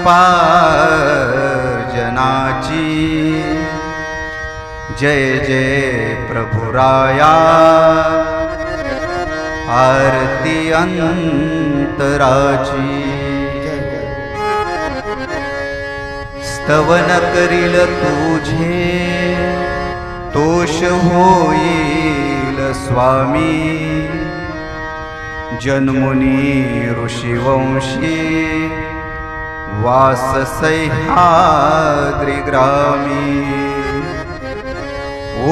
पुष्पार्जनाची। जय जय प्रभुराया आरती अंतराची। स्तवन करील तुझे तोष होईल स्वामी। जन्मुनी ऋषिवंशी वास सह्याद्री ग्रामी।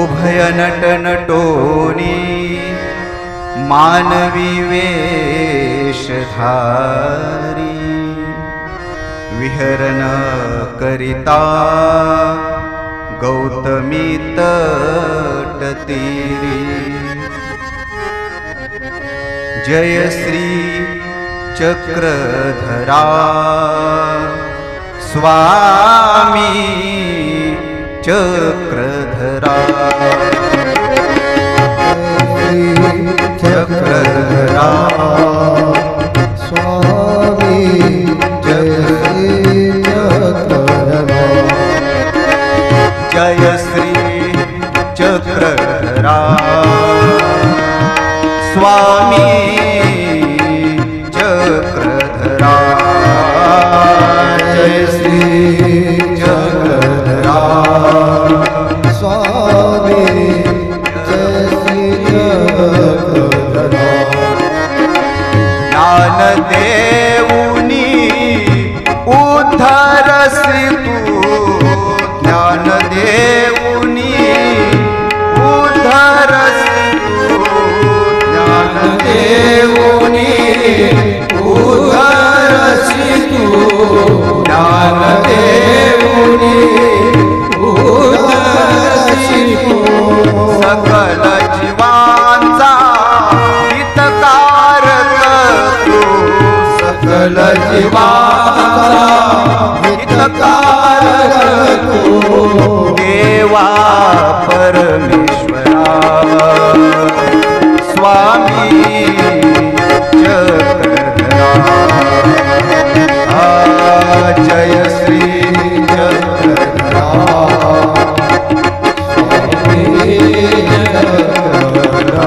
उभय नट नटोनी मानवी वेशधारी। विहरण करिता गौतमी तटतीरी। जय श्री चक्रधरा स्वामी चक्रधरा। चक्रधरा स्वामी जय चक्रधरा। जय श्री चक्रधरा स्वामी चक्रधरा। जय श्री चक्रधरा स्वामी जय श्री चक्रधरा। ज्ञानदेवुनी उद्धरसि तू। ज्ञानदेवुनी उद्धरसि तू। ज्ञानदेवुनी उद्धरसि तू। ज्ञानदेवुनी उद्धरसि तू। सकल जीवांचा हितकारक तू। सकल जीवांचा हितकारक तू। देवा परमेश्वरा स्वामी चक्रधरा। जय श्री चक्रधरा स्वामी चक्रधरा।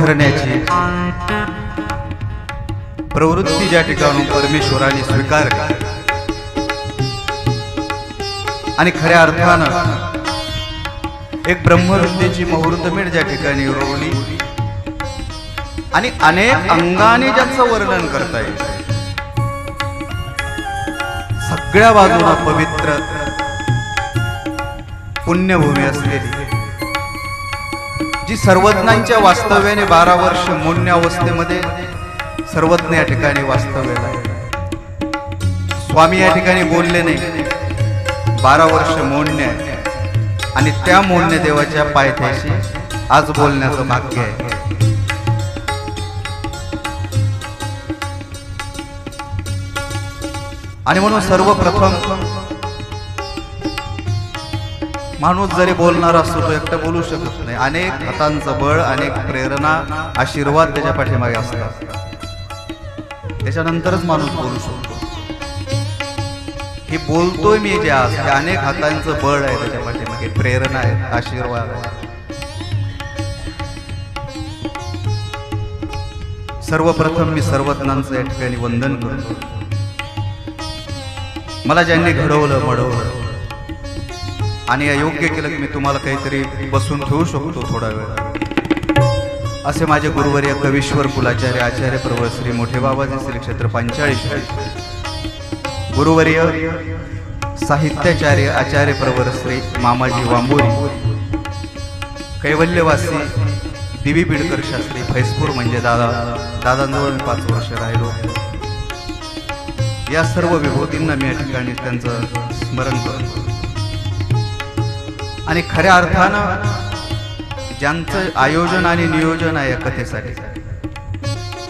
धरण्याची प्रवृत्ती ज्या ठिकाणी परमेश्वराने स्वीकार केली आणि खऱ्या अर्थानं एक ब्रह्मविद्येची मुहूर्तमेढ ज्या ठिकाणी रोवली आणि अनेक अंगाने ज्याचं वर्णन करता येईल, सगळ्या बाजूला पवित्र पुण्यभूमी असलेली जी सर्वज्ञांच्या वास्तव्याने 12 वर्ष मौन्य अवस्थेमध्ये सर्वज्ञ या ठिकाणी वास्तव्याला आहे. स्वामी या ठिकाणी बोलले नाही, 12 वर्ष मौन्य आहे आणि त्या मौन्य देवाच्या पायथ्याशी आज बोलण्याचं भाग्य आहे. आणि म्हणून सर्वप्रथम माणूस जरी बोलणारा असतो तो एकटा बोलू शकत नाही. अनेक हातांचं बळ, अनेक प्रेरणा, आशीर्वाद त्याच्या पाठीमागे असतात. त्याच्यानंतरच माणूस बोलू शकतो. हे बोलतोय मी जे आज, ते अनेक हातांचं बळ आहे त्याच्या पाठीमागे, प्रेरणा आहे, आशीर्वाद आहे. सर्वप्रथम मी सर्वज्ञांचं या ठिकाणी वंदन करतो. मला ज्यांनी घडवलं, मडवलं आणि योग्य केलं की मी तुम्हाला काहीतरी बसून ठेवू शकतो थोडा वेळ, असे माझे गुरुवर्य कवीश्वर कुलाचार्य आचार्य प्रवर श्री मोठे बाबाजी श्री क्षेत्र 45, गुरुवर्य साहित्याचार्य आचार्य प्रवर श्री मामाजी वांबोरी, कैवल्यवासी दिवी बिडकर शास्त्री फैजपूर, म्हणजे दादांजवळ मी 5 वर्ष राहिलो. या सर्व विभूतींना मी या ठिकाणी त्यांचं स्मरण करतो. आणि खऱ्या अर्थानं ज्यांचं आयोजन आणि नियोजन आहे या कथेसाठी,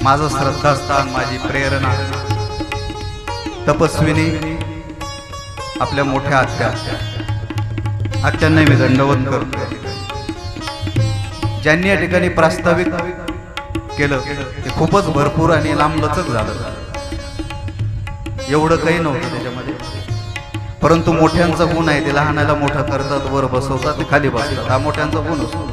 माझं श्रद्धास्थान, माझी प्रेरणा तपस्विनी आपल्या मोठ्या आत्यांना मी दंडवत करतो. ज्यांनी या ठिकाणी प्रास्ताविक केलं ते खूपच भरपूर आणि लांबलचक झालं. एवढं काही नव्हतं त्याच्यामध्ये, परंतु मोठ्यांचा गुण आहे. ते लहानाला मोठं करतात, वर बसवतात, ते खाली बसतात. हा मोठ्यांचा गुण असतो.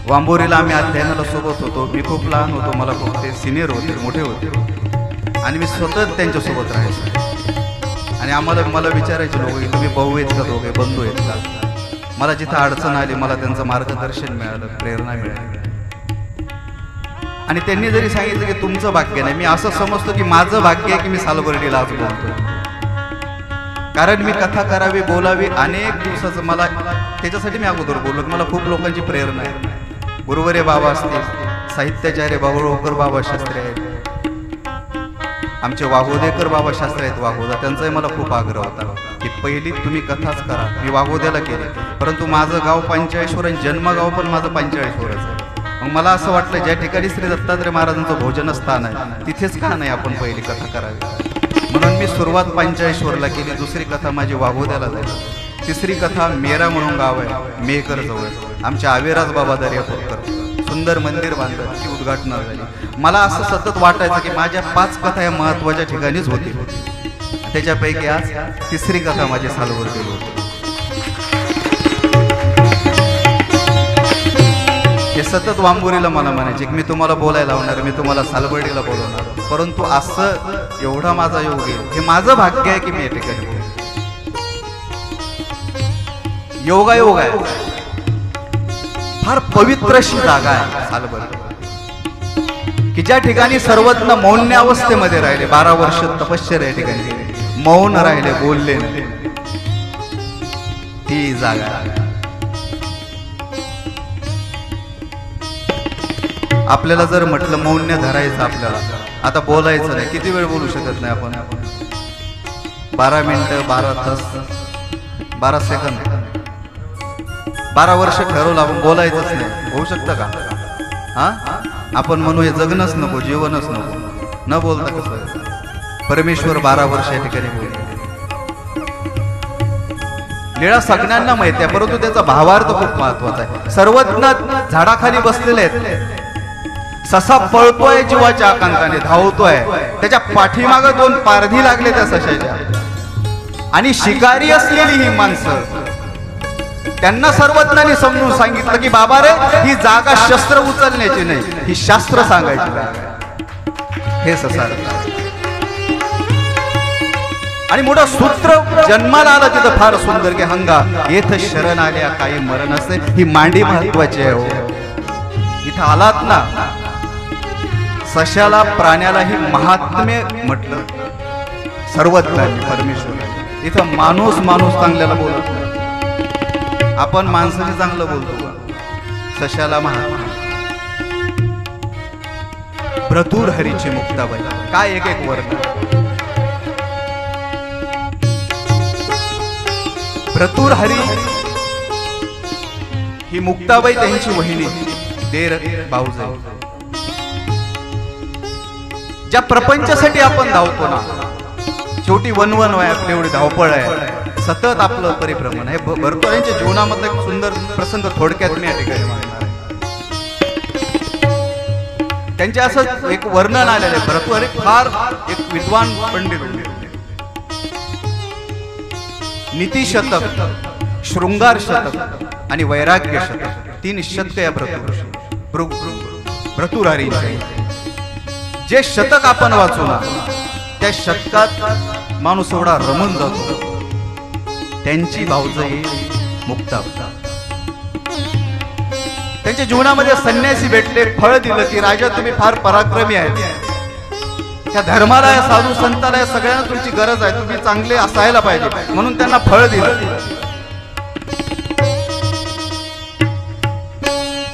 वांबोरीला आम्ही अध्ययनाला सोबत होतो. मी खूप लहान होतो, मला खूप ते सिनियर होते, मोठे होते आणि मी सतत त्यांच्यासोबत राहायचो. आणि मला विचारायचे लोक की तुम्ही भाऊ आहेत का, दोघे बंधू आहेत का. मला जिथं अडचण आली मला त्यांचं मार्गदर्शन मिळालं, प्रेरणा मिळाली. आणि त्यांनी जरी सांगितलं की तुमचं भाग्य नाही, मी असं समजतो की माझं भाग्य आहे की मी सालबर्डीला आज बोलतोय. कारण मी कथा करावी, बोलावी, अनेक दिवसाचं मला त्याच्यासाठी मी अगोदर बोललो. मला खूप लोकांची प्रेरणा आहे. गुरुवर्य बाबा असतील, साहित्याचार्य बाबुळकर बाबा शास्त्री आहेत, आमचे वाघोदेकर बाबा शास्त्री आहेत वाघोदा, त्यांचाही मला खूप आग्रह होता की पहिली तुम्ही कथाच करा. मी वाघोद्याला केली, परंतु माझं गाव 45 आणि जन्मगाव पण माझं 45 आहे. मग मला असं वाटलं ज्या ठिकाणी श्री दत्तात्रय महाराजांचं भोजनस्थान आहे तिथेच का नाही आपण पहिली कथा करावी. म्हणून मी सुरुवात 45ला केली. दुसरी कथा माझी वाघोद्याला झाली. तिसरी कथा मेरा म्हणून गाव आहे मेहकर जवळ, आमच्या आविराज बाबा दर्यापूरकर सुंदर मंदिर बांधलं, ती उद्घाटन झाली. मला असं सतत वाटायचं की माझ्या 5 कथा या महत्वाच्या ठिकाणीच होती. त्याच्यापैकी आज तिसरी कथा माझी सालबर्डीला होती. हे सतत वांबोरीला मला म्हणायचे की मी तुम्हाला बोलायला लावणार, मी तुम्हाला सालबर्डीला बोलवणार, परंतु असं एवढा माझा योग आहे, हे माझं भाग्य आहे की मी या ठिकाणी योगायोग आहे. फार पवित्र अशी जागा आहे सालबर्डी, की ज्या ठिकाणी सर्वज्ञ मौन्य अवस्थेमध्ये राहिले. 12 वर्ष तपश्चर्या या ठिकाणी मौन राहिले, बोलले नाही. ती जागा आपल्याला जर म्हटलं मौन्य धरायचं, आपल्याला आता बोलायचं नाही, किती वेळ बोलू शकत नाही आपण. 12 मिनिटं, 12 तास, 12 सेकंद, 12 वर्ष ठरवलं आपण बोलायचंच नाही. होऊ शकतं का? हा, आपण म्हणू हे जगणंच नको, जीवनच नको, न बोलता कसं. परमेश्वर 12 वर्ष या ठिकाणी बोलले. लीळा सगळ्यांना माहिती आहे, परंतु त्याचा भावार्थ खूप महत्वाचा आहे. सर्वज्ञ झाडाखाली बसलेले आहेत. ससा पळतोय जीवाच्या आकांताने, धावतोय. त्याच्या पाठीमागे 2 पारधी लागले त्या सशाच्या. आणि शिकारी असलेली ही माणसं त्यांना सर्वज्ञांनी समजून सांगितलं की बाबा रे, ही जागा शस्त्र उचलण्याची नाही, ही शास्त्र सांगायची जागा आहे. हे ससार आणि मोठं सूत्र जन्माला आलं तिथं फार सुंदर की हंगा येथ शरण आल्या काही मरण असते. ही मांडी महत्वाची आहे हो. इथं आलात ना, सशाला प्राण्यालाही महात्म्य म्हटलं सर्वज्ञांनी परमेश्वर. इथं माणूस चांगल्याला बोलत नाही, आपण माणसाचे चांगलं बोलतो. सशाला महात्मा. भ्रतुर हरीची मुक्ताबाई, काय एक एक वर्ण. भ्रतुर हरी ही मुक्ताबाई त्यांची वहिनी देर भाऊजाई. ज्या प्रपंचासाठी आपण धावतो ना, शेवटी वनवन आहे आपली, एवढी धावपळ आहे, सतत आपलं परिभ्रमण आहे. भरतुर यांच्या जीवनामधला एक सुंदर प्रसंग थोडक्यात मी या ठिकाणी मांडणार आहे. त्यांचे असं एक वर्णन आलेलं आहे. भरतुर हरी फार एक विद्वान पंडित होते. नीतिशतक, शृंगार शतक आणि वैराग्य शतक, 3 शतक या भ्रतुर हरींचे. जे शतक आपण वाचू ना, त्या शतकात माणूस एवढा रमून जातो. त्यांची भाऊजाई मुक्ता. त्यांच्या जीवनामध्ये संन्यासी भेटले, फळ दिलं की राजा तुम्ही फार पराक्रमी आहेत, त्या धर्माला, या साधू संताला, या सगळ्यांना तुमची गरज आहे, तुम्ही चांगले असायला पाहिजे, म्हणून त्यांना फळ दिलं.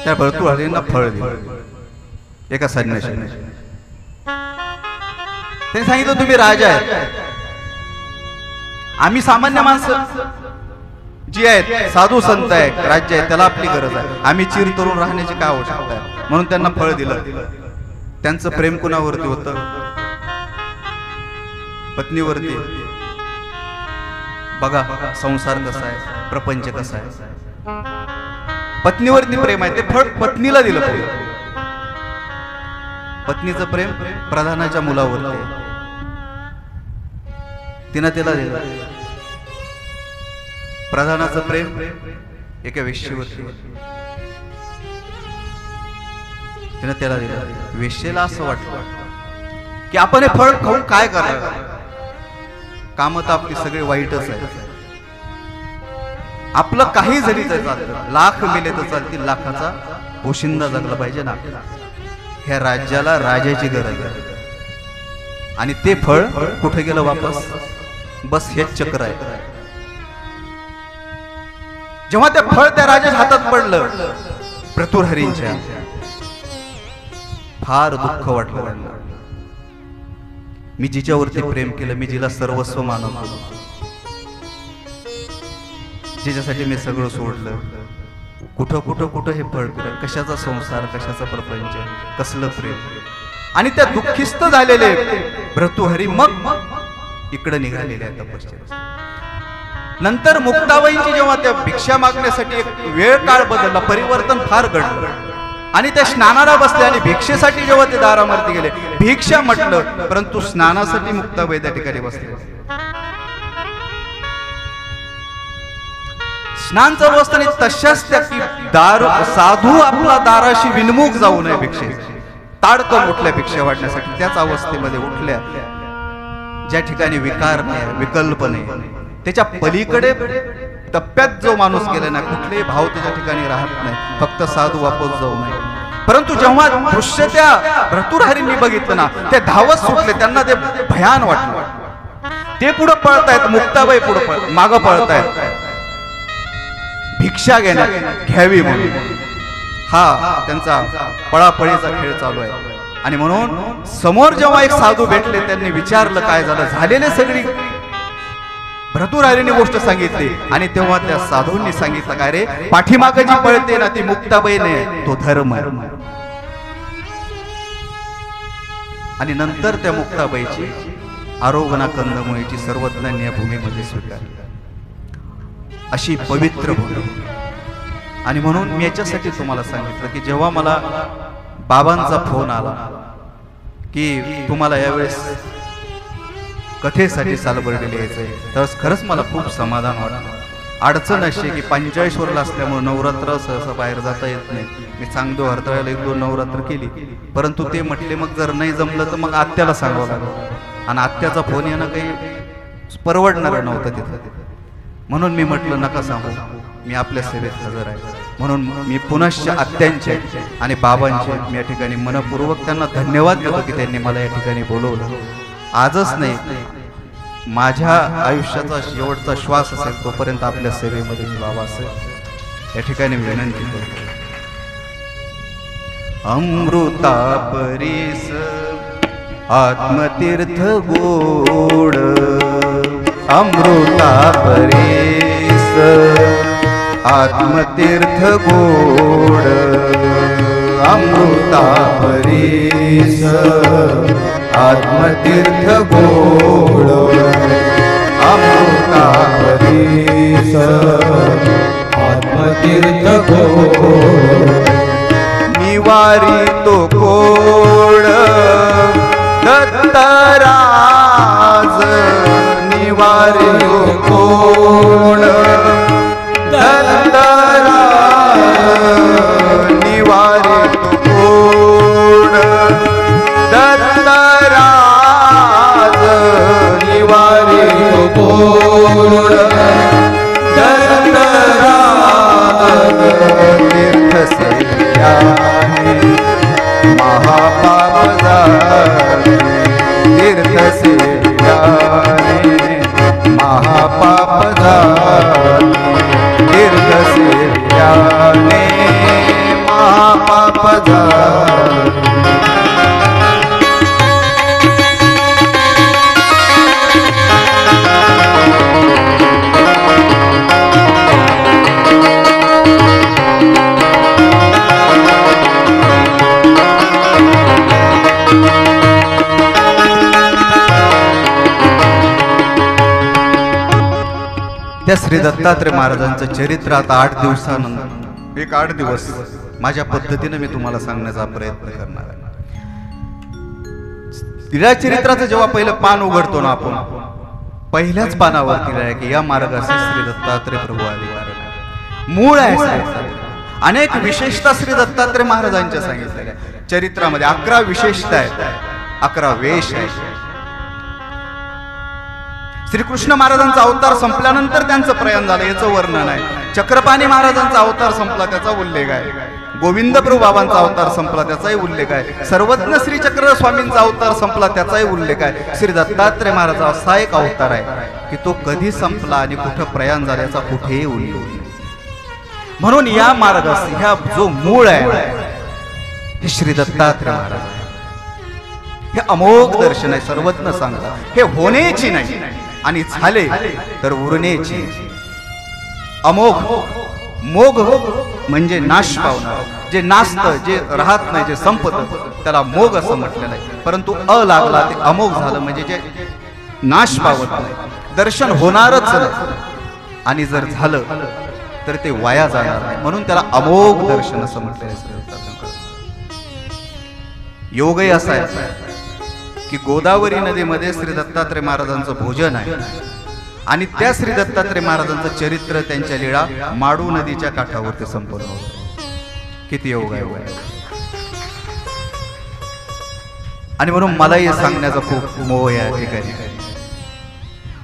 त्या भरतुर हरींना फळ दिलं एका संन्याशाने. त्यांनी सांगितलं तुम्ही राजा आहेत, आम्ही सामान्य माणसं जी आहेत, साधू संत आहेत, राज्य आहे, त्याला आपली गरज आहे, आम्ही चिर तरुण राहण्याची काय आवश्यकता आहे, म्हणून त्यांना फळ दिलं. त्यांचं प्रेम कुणावरती होतं? पत्नीवरती. बघा संसार कसा आहे, प्रपंच कसा आहे. पत्नीवरती प्रेम आहे, ते फळ पत्नीला दिलं पाहिजे. पत्नीचं प्रेम प्रधानाच्या मुलावरती, तिनं त्याला दिलं. प्रधानाचं प्रेम एका वेश्येवरती, तिनं त्याला दिलं. वेश्येला असं वाटलं की आपण हे फळ खाऊन काय करावं, काम तर आपली सगळी वाईटच आहे, आपलं काही जरी तर चालतं, लाख मेले तर चालतील, लाखाचा पोशिंदा जगला पाहिजे ना. ह्या राज्याला राजाची गरज आहे, आणि ते फळ कुठे गेलं वापस? बस हेच चक्र आहे. जेव्हा ते फळ त्या राजाच्या हातात पडलं, भ्रतुर हरींच्या, फार दुःख वाटलं त्यांना. मी जिच्यावरती प्रेम केलं, मी जिला सर्वस्व मानत होतो, जिच्यासाठी मी सगळं सोडलं, कुठं कुठं कुठं हे फळ पिलं, कशाचा संसार, कशाचा प्रपंच, कसलं प्रेम. आणि त्या दुःखिस्त झालेले भ्रतुहरी मग इकडे निघालेले आहेत तपश्चर्या. नंतर मुक्ताबाईंची जेव्हा त्या भिक्षा मागण्यासाठी एक वेळ काळ बदलला, परिवर्तन फार घडलं, आणि त्या स्नानाला बसले, आणि भिक्षेसाठी जेव्हा ते दारावरती गेले, भिक्षा म्हटलं, परंतु स्नानासाठी मुक्ताबाई त्या ठिकाणी बसले. स्नान चालू असताना तशाच त्या दार साधू आपला दाराशी विनमुख जाऊ नये भिक्षेची, ताडकन उठल्या भिक्षा वाढण्यासाठी. त्याच अवस्थेमध्ये उठल्या ज्या ठिकाणी विकार नाही, विकल्प नाही, त्याच्या पलीकडे टप्प्यात जो माणूस गेला ना, कुठलेही भाव त्याच्या ठिकाणी राहत नाही, फक्त साधू वापस जाऊ नये. परंतु जेव्हा दृश्य त्या भ्रतुर हरींनी बघितलं ना, ते धावत सुटले, त्यांना ते भयान वाटलं. ते पुढे पळतायत, मुक्ताबाई पुढे मागं पळतायत, भिक्षा घ्यावी म्हणून. हा त्यांचा पळापळीचा खेळ चालू आहे. आणि म्हणून समोर जेव्हा एक साधू भेटले, त्यांनी विचारलं काय झालं, झालेले सगळी भ्रतुर हरींनी गोष्ट सांगितली. आणि तेव्हा त्या साधूंनी सांगितलं काय रे, पाठीमागे जी पळते ना ती मुक्ताबाई नाही, तो धर्म आहे. आणि नंतर त्या मुक्ताबाईची आरोगणा कंदमुळेची सर्वज्ञांनी या भूमीमध्ये स्वीकारली, अशी पवित्र भूमी. आणि म्हणून मी याच्यासाठी तुम्हाला सांगितलं की जेव्हा मला बाबांचा फोन आला की तुम्हाला यावेळेस कथेसाठी सालबर्डीला यायचंय, तर खरंच मला खूप समाधान वाटलं. अडचण अशी आहे की पंचाळीसवरला असल्यामुळे नवरात्र सहसा बाहेर जाता येत नाही. मी चांगदेव हरतळ्याला 1-2 नवरात्र केली, परंतु ते म्हटले मग जर नाही जमलं तर मग आत्याला सांगावं लागलं, आणि आत्याचा फोन येणं काही परवडणार नव्हतं तिथं. म्हणून मी म्हटलं नका सांगू, मी आपल्या सेवेत हजर आहे. म्हणून मी पुनश्च आत्यांचे आणि बाबांचे मी या ठिकाणी मनपूर्वक त्यांना धन्यवाद देतो की त्यांनी मला या ठिकाणी बोलवलं. आजच नाही, माझ्या आयुष्याचा शेवटचा श्वास असेल तोपर्यंत आपल्या सेवेमध्ये बाबा असेल, या ठिकाणी विनंती करतो. अमृता परीस आत्मतीर्थ गोड, अमृता परीस आत्मतीर्थ गोड, अमृता परीस आत्मतीर्थ गोड, अमृता परीस आत्मतीर्थ गोड. निवारी तो कोड दत्तराज, निवारी तो कोड दत्तराज, निवारी तो कोड दत्तराज, निवारी तो कोड दत्तराज. तीर्थ सेव्याने महापाप जाते, तीर्थ सेव्याने महापाप जाते, तीर्थ सेव्याने महापाप जाते. त्या श्री दत्तात्रय महाराजांचं चरित्र आता 8 दिवसानंतर 8 दिवस माझ्या पद्धतीने मी तुम्हाला सांगण्याचा प्रयत्न करणार आहे. या चरित्राचं जेव्हा पहिलं पान उघडतो ना आपण, पहिल्याच पानावरती आहे की या मार्गाचे श्री दत्तात्रय प्रभू आले. मूळ आहे. अनेक विशेषता श्री दत्तात्रय महाराजांच्या सांगितलेल्या चरित्रामध्ये. 11 विशेषता आहेत, 11 वेश आहेत. श्रीकृष्ण महाराजांचा अवतार संपल्यानंतर त्यांचं प्रयाण झालं याचं वर्णन आहे. चक्रपाणी महाराजांचा अवतार संपला त्याचा उल्लेख आहे. गोविंद प्रभू बाबांचा अवतार संपला त्याचाही उल्लेख आहे. सर्वज्ञ श्री चक्र स्वामींचा अवतार संपला त्याचाही उल्लेख आहे. श्री दत्तात्रय महाराज असा एक अवतार आहे की तो कधी संपला आणि कुठं प्रयाण झाला याचा कुठेही उल्लेख नाही. म्हणून या मार्गास ह्या जो मूळ आहे हे श्री दत्तात्रय महाराज आहे. हे अमोघ दर्शन आहे. सर्वज्ञ सांगतात हे होण्याची नाही आणि झाले तर उरण्याची. अमोघ, मोघ म्हणजे नाश पावणार, जे नासतं, जे राहत नाही, जे संपत त्याला मोघ असं म्हटलेलं आहे. परंतु अ लागला ते अमोघ झालं म्हणजे जे नाश पावत नाही, दर्शन होणारच नाही, आणि जर झालं तर ते वाया जाणार नाही, म्हणून त्याला अमोघ दर्शन असं म्हटलेलं आहे. योगही असा आहे की गोदावरी नदीमध्ये श्री दत्तात्रय महाराजांचं भोजन आहे आणि त्या श्री दत्तात्रय महाराजांचं चरित्र, त्यांच्या लीळा माडू नदीच्या काठावरती संपन्न होतं. किती योग आहे. आणि म्हणून मलाही सांगण्याचा खूप मोह या ठिकाणी.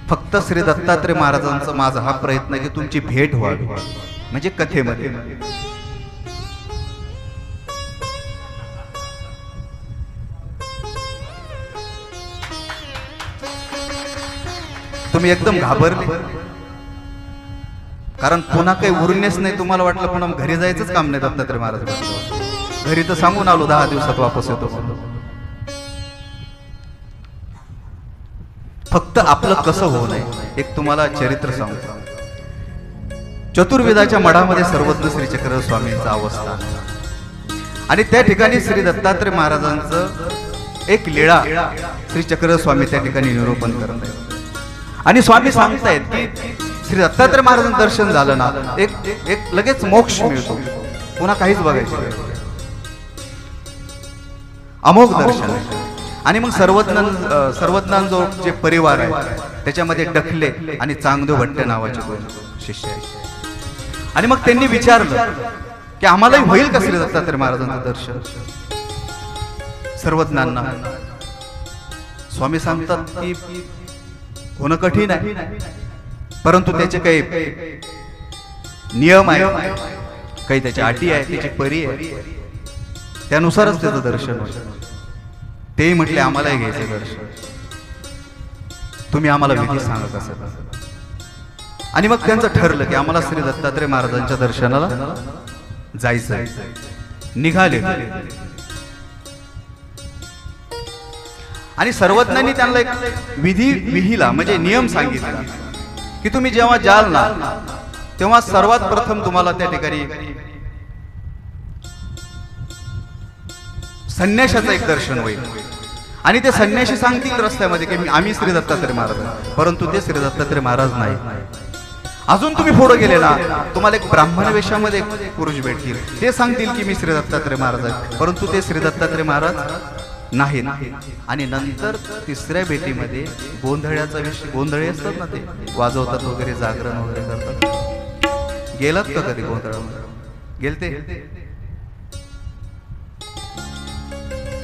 फक्त श्री दत्तात्रय महाराजांचा माझा हा प्रयत्न आहे की तुमची भेट व्हावी, म्हणजे कथेमध्ये. तुम्ही एकदम घाबरले कारण पुन्हा काही उरलेच नाही. तुम्हाला वाटलं पुन्हा घरी जायचंच काम नाही दत्तात्रय महाराज. घरी तर सांगून आलो 10 दिवसात वापस येतो. फक्त आपलं कसं होऊ नये एक तुम्हाला चरित्र सांगतो. चतुर्वेदाच्या मठामध्ये सर्वज्ञ श्री चक्र स्वामींचा अवस्थान आणि त्या ठिकाणी श्री दत्तात्रय महाराजांचं एक लीळा श्री चक्र स्वामी त्या ठिकाणी निरूपण करत आहेत. आणि स्वामी सांगतायत की श्री दत्तात्रय महाराजांचं दर्शन झालं ना एक लगेच मोक्ष मिळतो, पुन्हा काहीच बघायचं. अमोघ दर्शन आहे. आणि मग सर्वज्ञांजो जे परिवार आहे त्याच्यामध्ये डखले आणि चांगदेव भट्ट नावाचे 2 शिष्य आहेत. आणि मग त्यांनी विचारलं की आम्हालाही होईल का श्री दत्तात्रय महाराजांचं दर्शन सर्वज्ञांना? स्वामी सांगतात की होणं कठीण आहे, परंतु त्याचे काही नियम आहे, काही त्याच्या अटी आहे, त्याची परी आहे, त्यानुसारच त्याचं दर्शन होईल. तेही म्हटले आम्हालाही घ्यायचं दर्शन, तुम्ही आम्हाला विधी सांगा कसं. आणि मग त्यांचं ठरलं की आम्हाला श्री दत्तात्रय महाराजांच्या दर्शनाला जायचं. निघाले आणि सर्वज्ञांनी त्यांना एक विधी विहिला, म्हणजे नियम सांगितला की तुम्ही जेव्हा जाल ना तेव्हा सर्वात प्रथम तुम्हाला त्या ठिकाणी संन्याशाचं एक दर्शन होईल. आणि ते संन्याशी सांगतील रस्त्यामध्ये की आम्ही श्री दत्तात्रय महाराज, परंतु ते श्री दत्तात्रय महाराज नाही. अजून तुम्ही पुढे गेले ना तुम्हाला एक ब्राह्मण वेशामध्ये एक पुरुष भेटतील, ते सांगतील की मी श्री दत्तात्रय महाराज आहे, परंतु ते श्री दत्तात्रय महाराज नाही. आणि नंतर तिसऱ्या भेटीमध्ये गोंधळ्याचा विषय, गोंधळे असतात ना ते वाजवतात वगैरे, जागरण वगैरे करतात. गेलात का कधी गोंधळामध्ये? गेलते?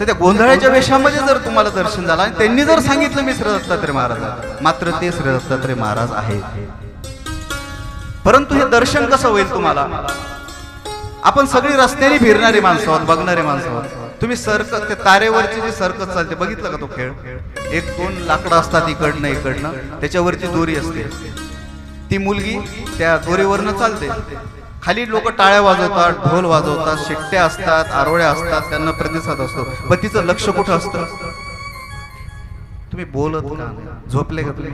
तर त्या गोंधळाच्या वेशामध्ये जर तुम्हाला दर्शन झालं आणि त्यांनी जर सांगितलं मी श्री दत्तात्रय महाराज आहे, मात्र ते श्री दत्तात्रय महाराज आहेत, परंतु हे दर्शन कसं होईल तुम्हाला? आपण सगळी रस्त्याने फिरणारी माणसं आहोत, बघणारे माणसं आहोत. तुम्ही सरकत ते तारेवरची जी सरकत चालते बघितलं का तो खेळ? 1-2 लाकडं असतात इकडनं इकडनं, त्याच्यावरची दोरी असते, ती मुलगी त्या दोरीवरनं चालते, खाली लोक टाळ्या वाजवतात, ढोल वाजवतात, शिट्ट्या असतात, आरोळ्या असतात, त्यांना प्रतिसाद असतो, पण तिचं लक्ष कुठं असतं? तुम्ही बोलत का? झोपले का तुम्ही?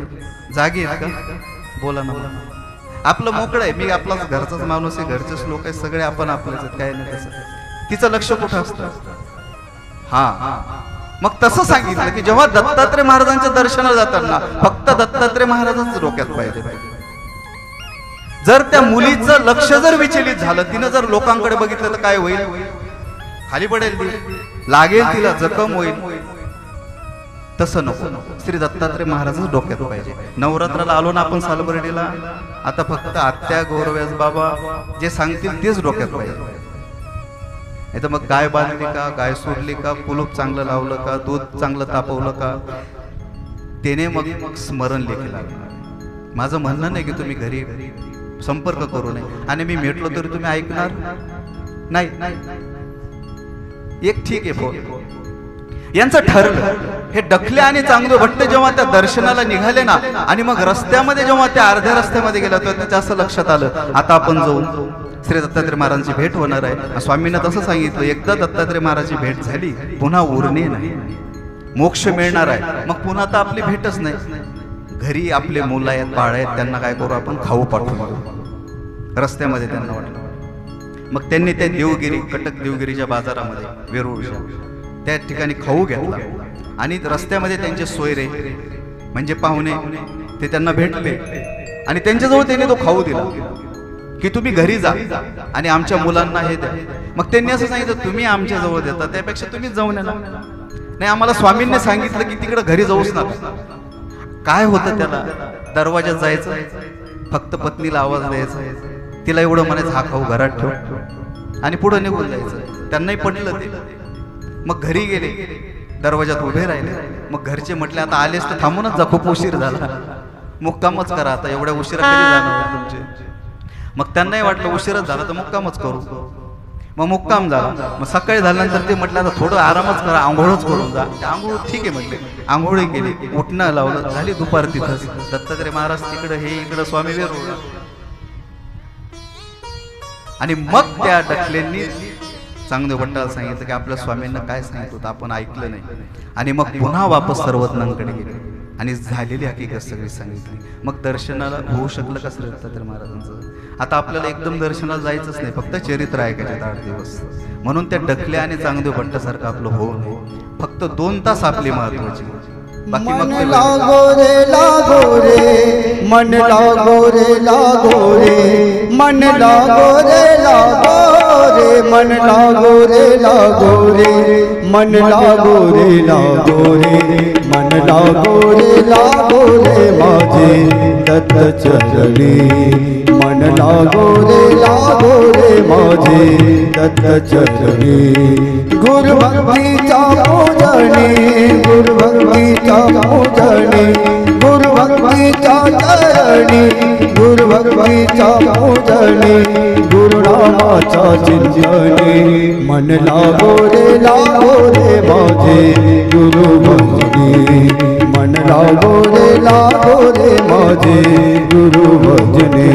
जागी आहेत का? बोला ना. आपलं मोकळं आहे, मी आपलाच घरचाच माणूस आहे, घरचेच लोक आहेत सगळे, आपण आपल्याच आहेत, काय नाही तसं. तिचं लक्ष कुठं असतं? हा, मग तसं सांगितलं की जेव्हा दत्तात्रय महाराजांच्या दर्शनाला जाताना फक्त दत्तात्रय महाराजांच डोक्यात पाहिजे. जर त्या मुलीचं लक्ष जर विचलित झालं, तिनं जर लोकांकडे बघितलं तर काय होईल? खाली पडेल, ती लागेल, तिला जखम होईल. तसं नको, श्री दत्तात्रय महाराजच डोक्यात पाहिजे. नवरात्राला आलो ना आपण सालबर्डीला, आता फक्त आत्या गौरव्यास बाबा जे सांगतील तेच डोक्यात पाहिजे. नाही तर मग गाय बांधली का, गाय सोडली का, कुलूप चांगलं लावलं का, दूध चांगलं तापवलं का, त्याने मग स्मरण लेखी लागलं. माझं म्हणणं नाही की तुम्ही घरी संपर्क करू नये, आणि मी भेटलो तरी तुम्ही ऐकणार नाही. एक ठीक आहे फोन. यांचं ठरलं. हे डखले आणि चांगले भट्ट जेव्हा त्या दर्शनाला निघाले ना, आणि मग रस्त्यामध्ये जेव्हा त्या अर्ध्या रस्त्यामध्ये गेला तेव्हा त्याच्या असं लक्षात आलं आता आपण जाऊ श्री दत्तात्रय महाराजांची भेट होणार आहे. स्वामींना तसं सांगितलं, एकदा दत्तात्रय महाराजांची भेट झाली पुन्हा उरणे नाही, मोक्ष मिळणार आहे. मग पुन्हा तर आपली भेटच नाही. घरी आपले मुलं आहेत, बाळ आहेत, त्यांना काय करू आपण? खाऊ पाठवू. रस्त्यामध्ये त्यांना वाटलं. मग त्यांनी त्या देवगिरी, कटक देवगिरीच्या बाजारामध्ये वेरूळ त्या ठिकाणी खाऊ घेतला, आणि रस्त्यामध्ये त्यांचे सोयरे म्हणजे पाहुणे ते त्यांना भेटले, आणि त्यांच्याजवळ त्यांनी तो खाऊ दिला की तुम्ही घरी जा आणि आमच्या मुलांना हे द्या. मग त्यांनी असं सांगितलं, तुम्ही आमच्या जवळ देता त्यापेक्षा तुम्हीच जाऊन या. नाही, आम्हाला स्वामींनी सांगितलं की तिकडे घरी जाऊच नका. काय होतं त्याला? दरवाजात जायचं, फक्त पत्नीला आवाज द्यायचा, तिला एवढं म्हणायचं हा खाऊ घरात ठेव, आणि पुढे निघून जायचं. त्यांनाही पटलं ते. मग घरी गेले, दरवाजात उभे राहिले. मग घरचे म्हटले आता आलेस तर थांबूनच जा, खूप उशीर झाला, मुक्कामच करा, आता एवढ्या उशिरा कधी जाणार तुमचे? मग त्यांनाही वाटलं उशीरच झाला तर मुक्कामच करू. मग मुक्काम झाला. मग सकाळी झाल्यानंतर ते म्हटलं आता थोडं आरामच करा, आंघोळच करून जा. आंघोळ ठीक आहे म्हटले, आंघोळी केली, उठणं लावलं, झाली दुपार तिथंच. दत्तात्रय महाराज तिकडं, हे इकडं, स्वामी वेरूळ. आणि मग त्या डकलेंनी चांगदेव भट्टाला सांगितलं की आपल्या स्वामींना काय सांगितलं होतं आपण ऐकलं नाही. आणि मग पुन्हा वापस सर्वज्ञांकडे गेले आणि झालेली हकीकत सगळी सांगितली. मग दर्शनाला होऊ शकलं का श्री दत्तात्रय महाराजांचं? आता आपल्याला एकदम दर्शनाला जायचंच नाही, फक्त चरित्र ऐकायचे 8 दिवस. म्हणून त्या डकल्या आणि चांगदेव भट्टासारखं आपलं होऊ नये. फक्त 2 तास आपली महत्वाची, बाकी मग लागो रे लागो रे, मन लागो रे लागो रे, मन लागो रे लागो रे मन लागो रे लागो रे मन लागो रे लागो रे मन लागो रे लागो रे माझे दत्त चरणी मन लागो रे माझे दत्त चरणी गुरु भक्तीचा पूजनी गुरु भक्तीचा पूजनी गुरु भक्तीचा चरणी गुरु भक्तीचा पूजनी गुरु नामाचा चिंतनी मन लागो रे माझे गुरु भक्ती मन लागो रे माझे गुरु भजनी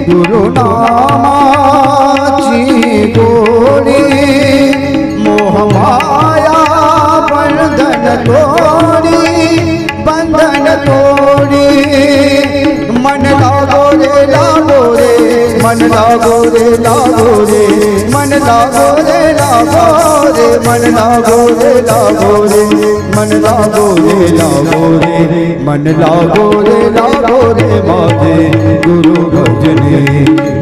गुरु नामाची गोडी मोह माया बंधन तोडी मन लागो रे मन लागो रे मन लागो रे मन लागो रे मन लागो रे मन लागो रे माझे गुरु भजनी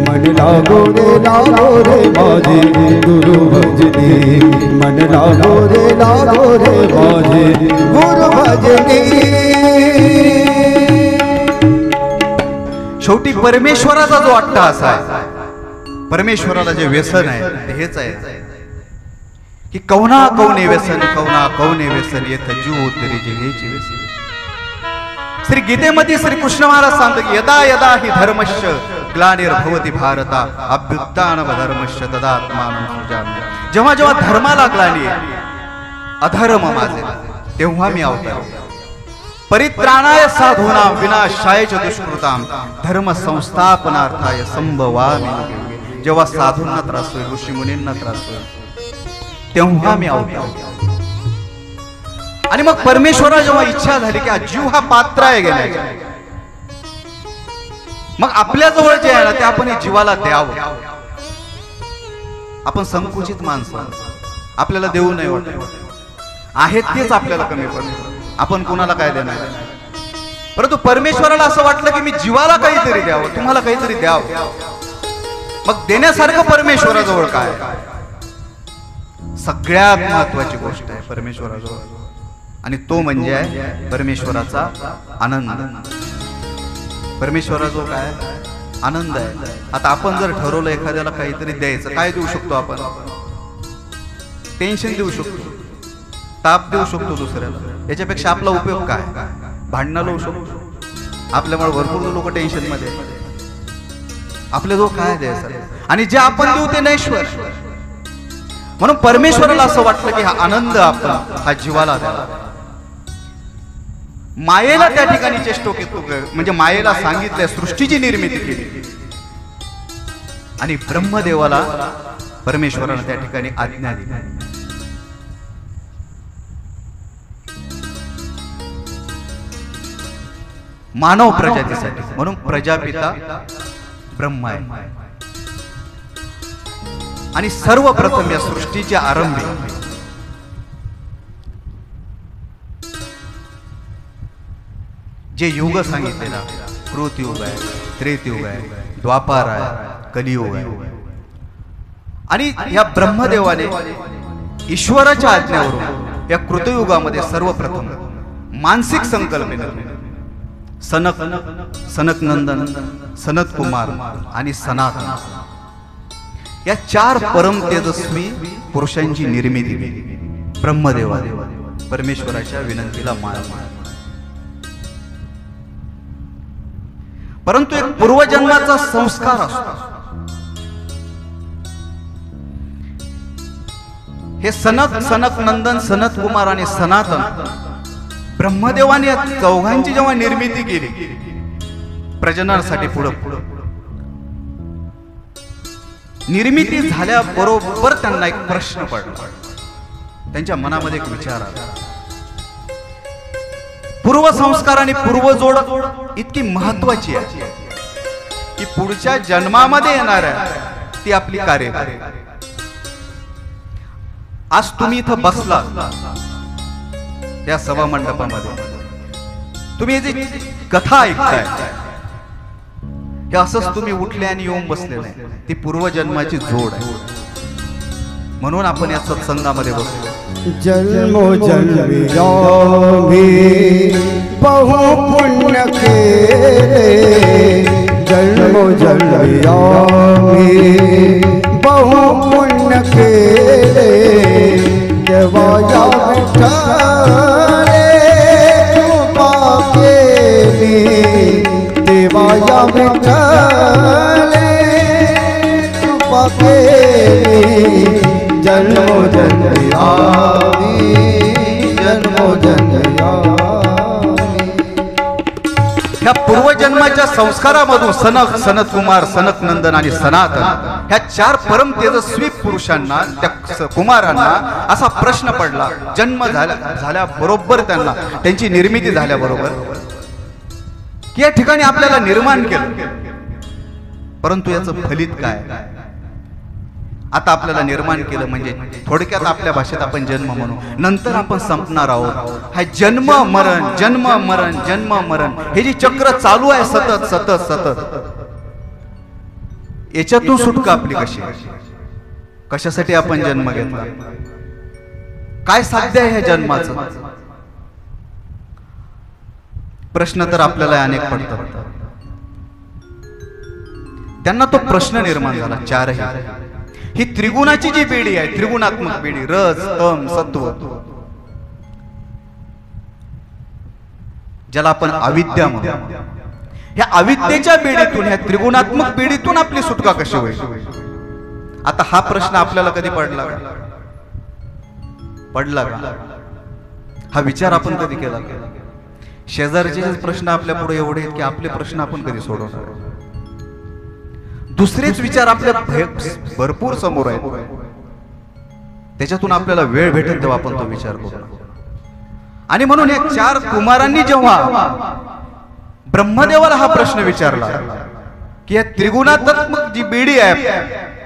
मन लागो रे माझे गुरु भजनी मन लागो रे माझे गुरु भजनी शेवटी परमेश्वराचा जो अट्टहास आहे परमेश्वराला जे व्यसन आहे ते हेच आहे की कवना कवने व्यसन येथ जीव तरी जिव्हेची व्यसन श्री गीतेमध्ये श्रीकृष्ण महाराज सांगतो की यदा यदा हि धर्मश्च ग्लानिर्भवति भारता अभ्युत्थानमधर्मश्च तदात्मानं सृजाम्यहम् जेव्हा जेव्हा धर्माला ग्लानी अधर्म माझे तेव्हा मी अवतरतो परित्राणाय साधूनां विनाशाय च दुष्कृतां धर्म संस्थापनार्थाय संभवामि जेव्हा साधूंना त्रास होईल ऋषी मुनींना त्रास होईल तेव्हा मी अवतरतो आणि मग परमेश्वरा जेव्हा इच्छा झाली की जीव हा पात्र आहे गेला मग आपल्या जवळ जे आहे ना ते आपण जीवाला द्यावं आपण संकुचित माणसं आपल्याला देऊ नये वाटत आहेत तेच आपल्याला कमी पडतं आपण कोणाला काय देणार परंतु परमेश्वराला असं वाटलं की मी जीवाला काहीतरी द्यावं तुम्हाला काहीतरी द्यावं मग देण्यासारखं परमेश्वराजवळ काय सगळ्यात महत्वाची गोष्ट आहे परमेश्वराजवळ आणि तो म्हणजे आहे परमेश्वराचा आनंद परमेश्वराजवळ काय आनंद आहे आता आपण जर ठरवलं एखाद्याला काहीतरी द्यायचं काय देऊ शकतो आपण टेन्शन देऊ शकतो ताप देऊ शकतो दुसऱ्याला याच्यापेक्षा आपला उपयोग काय भांडणं लावू शकतो आपल्यामुळे भरपूर लोक टेन्शन मध्ये आपल्याजवळ काय द्यायचं आणि जे आपण देऊ ते नैश्वर म्हणून परमेश्वराला असं वाटलं की हा आनंद आपण हा जीवाला द्यावा मायेला त्या ठिकाणी चेष्टो म्हणजे मायेला सांगितलंय सृष्टीची निर्मिती केली आणि ब्रह्मदेवाला परमेश्वराने त्या ठिकाणी आज्ञा दिली मानव प्रजातीसाठी म्हणून प्रजापिता ब्रह्म आहे आणि सर्वप्रथम या सृष्टीच्या आरंभी जे युग सांगितलेला कृतयुग आहे त्रेतयुग आहे द्वापार आहे कलियुग आहे आणि या ब्रह्मदेवाने ईश्वराच्या आज्ञेवरून या कृतयुगामध्ये सर्वप्रथम मानसिक संकल्पने सनक नंदन सनत कुमार आणि सनातन या चार परम तेजस्वी पुरुषांची निर्मिती ब्रह्मदेवा परमेश्वराच्या विनंतीला मान परंतु एक पूर्वजन्माचा संस्कार असतो हे सनक नंदन सनत कुमार आणि सनातन ब्रह्मदेवाने या चौघांची जेव्हा निर्मिती केली प्रजननासाठी पुढे निर्मिती झाल्याबरोबर त्यांना एक प्रश्न पडला त्यांच्या मनामध्ये एक विचार आला पूर्वसंस्कार आणि पूर्वजोड इतकी महत्वाची आहे की पुढच्या जन्मामध्ये येणार आहे ती आपली कार्य. आज तुम्ही इथं बसला या सभा मंडपामध्ये, तुम्ही जी कथा ऐकताय हे असंच तुम्ही उठले आणि येऊन बसले नाही, ती पूर्वजन्माची जोड आहे. म्हणून आपण या सत्संगामध्ये बसलो. जन्मो जन्मी बहु पुण्य केले, जन्मो जन्मी बहु पुण्य केले, देवाया विठ्ठले कृपा केली, देवाया विठ्ठले कृपा केली, जन्मो जन्मी जन्मो जन्मी. ह्या पूर्वजन्माच्या संस्कारामधून सनक, सनत कुमार, सनक नंदन आणि सनातन ह्या चार परम तेजस्वी पुरुषांना, त्या कुमारांना असा प्रश्न पडला जन्म झाल्याबरोबर, त्यांना त्यांची निर्मिती झाल्याबरोबर की या ठिकाणी आपल्याला निर्माण केलं, परंतु याचं फलित काय. आता आपल्याला निर्माण केलं म्हणजे थोडक्यात आपल्या भाषेत आपण जन्म म्हणू, नंतर आपण संपणार आहोत. हा जन्म मरण, जन्म मरण, जन्म मरण हे जी चक्र चालू आहे सतत सतत सतत, याच्यातून सुटका आपली कशी, कशासाठी आपण जन्म घेतला, काय साध्य आहे ह्या जन्माचं, प्रश्न तर आपल्याला अनेक पडतात. त्यांना तो प्रश्न निर्माण झाला. चारही ही त्रिगुणाची जी बेडी आहे, त्रिगुणात्मक बेडी, रज तम सत्व, ज्याला आपण अविद्या म्हणतो, ह्या अविद्येच्या बेडीतून, ह्या त्रिगुणात्मक बेडीतून आपली सुटका कशी होईल. आता हा प्रश्न आपल्याला कधी पडला का? हा विचार आपण कधी केला? शेजारचे प्रश्न आपल्या पुढे एवढे आहेत की आपले प्रश्न आपण कधी सोडवणार? दुसरेच विचार आपल्या भरपूर समोर आहेत, त्याच्यातून आपल्याला वेळ भेटेल तेव्हा आपण तो विचार करू. आणि म्हणून या चार कुमारांनी जेव्हा ब्रह्मदेवाला हा प्रश्न विचारला की या त्रिगुणात्मक जी बेडी आहे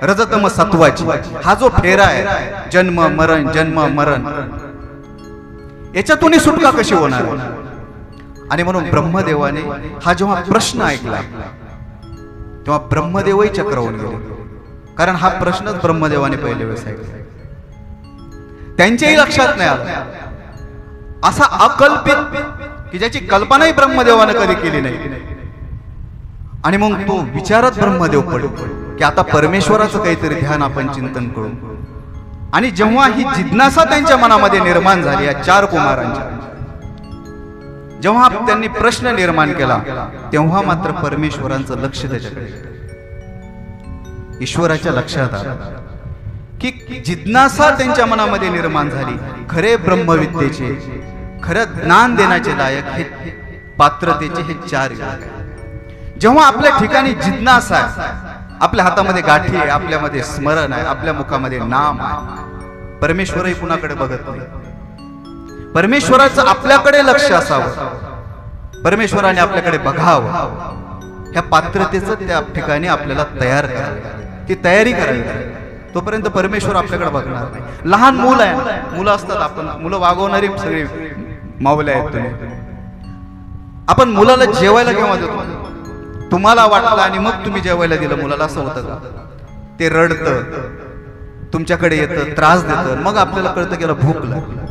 रजतम सत्वाची, हा जो फेरा आहे जन्म मरण जन्म मरण, याच्यातूनही सुटका कशी होणार. आणि म्हणून ब्रह्मदेवाने हा जेव्हा प्रश्न ऐकला तेव्हा ब्रह्मदेवही चक्रावून गेले, कारण हा प्रश्नच ब्रह्मदेवाने पहिले वेळेस ऐकला. त्यांच्याही लक्षात नाही आला असा अकल्पित की ज्याची कल्पनाही ब्रह्मदेवाने कधी केली नाही. आणि मग तो विचारत ब्रह्मदेव पडले की आता परमेश्वराचं काहीतरी ध्यान आपण चिंतन करू. आणि जेव्हा ही जिज्ञासा त्यांच्या मनामध्ये निर्माण झाली या चार कुमारांच्या, जेव्हा त्यांनी प्रश्न निर्माण केला तेव्हा मात्र परमेश्वरांचं लक्ष त्याच्याकडे, ईश्वराच्या लक्षात आलं की जिज्ञासा त्यांच्या मनामध्ये निर्माण झाली. खरे ब्रह्मविद्येचे, खरं ज्ञान देण्याचे लायक हे पात्रतेचे हे चार योग आहेत. जेव्हा आपल्या ठिकाणी जिज्ञासा आहे, आपल्या हातामध्ये गाठी आहे, आपल्यामध्ये स्मरण आहे, आपल्या मुखामध्ये नाम आहे, परमेश्वरही कुणाकडे बघत नाही. परमेश्वराचं आपल्याकडे लक्ष असावं, परमेश्वराने आपल्याकडे बघावं, ह्या पात्रतेचं त्या ठिकाणी आपल्याला तयार करावं, ती तयारी करावी. तोपर्यंत परमेश्वर आपल्याकडे बघणार नाही. लहान मूल आहे, मुलं असतात, आपण मुलं वागवणारी सगळी माऊले आहेत. तुम्ही आपण मुलाला जेवायला केव्हा देतो? तुम्हाला वाटलं आणि मग तुम्ही जेवायला दिलं मुलाला, असं होतं का? ते रडतं, तुमच्याकडे येतं, त्रास देतं, मग आपल्याला कळतं की भूक लागली.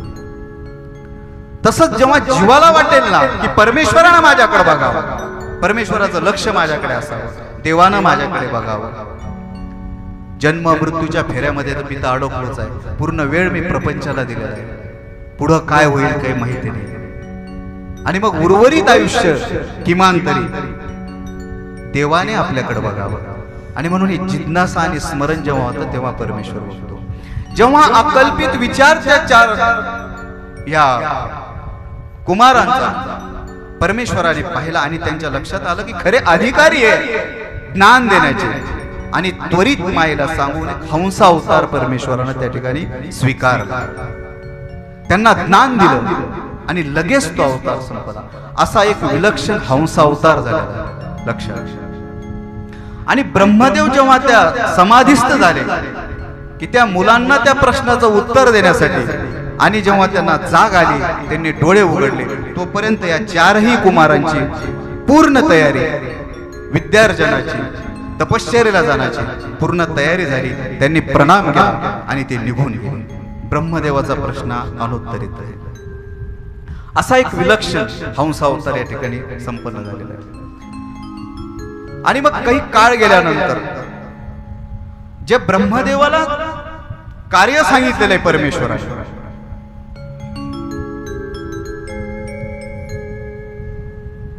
तसंच जेव्हा जीवाला वाटेल ना की परमेश्वरानं माझ्याकडे बघावं, परमेश्वराचं लक्ष माझ्याकडे असावं, देवानं माझ्याकडे बघावं. जन्म मृत्यूच्या फेऱ्यामध्ये तर मी तर अडकलोच आहे, पूर्ण वेळ मी प्रपंचाला दिलेला आहे, पुढं काय होईल काही माहिती नाही. आणि मग उर्वरित आयुष्य किमान तरी देवाने आपल्याकडे बघावं. आणि म्हणून ही जिज्ञासा आणि स्मरण जेव्हा होतं तेव्हा परमेश्वर बघतो. जेव्हा अकल्पित विचार त्या चार या कुमारांचा परमेश्वराने पाहिला आणि त्यांच्या लक्षात आलं की खरे अधिकारी आहे ज्ञान देण्याचे, आणि त्वरित मायेला सांगून हंसा अवतार परमेश्वरानं त्या ठिकाणी स्वीकारला, त्यांना ज्ञान दिलं. आणि लगेच तो अवतार संपला. असा एक विलक्षण हंस अवतार झाला लक्षात. आणि ब्रह्मदेव जेव्हा त्या समाधीस्थ झाले की त्या मुलांना त्या प्रश्नाचं उत्तर देण्यासाठी आणि जेव्हा त्यांना जाग आली त्यांनी डोळे उघडले तोपर्यंत या चारही कुमारांची पूर्ण तयारी विद्यार्जनाची तपश्चर्येला जाण्याची पूर्ण तयारी झाली. त्यांनी प्रणाम केला आणि ते निघून गेले. ब्रह्मदेवाचा प्रश्न अनुत्तरित आहे. असा एक विलक्षण हंस अवतार या ठिकाणी संपन्न झालेला आहे. आणि मग काही काळ गेल्यानंतर जे ब्रह्मदेवाला कार्य सांगितलेलं आहे परमेश्वराने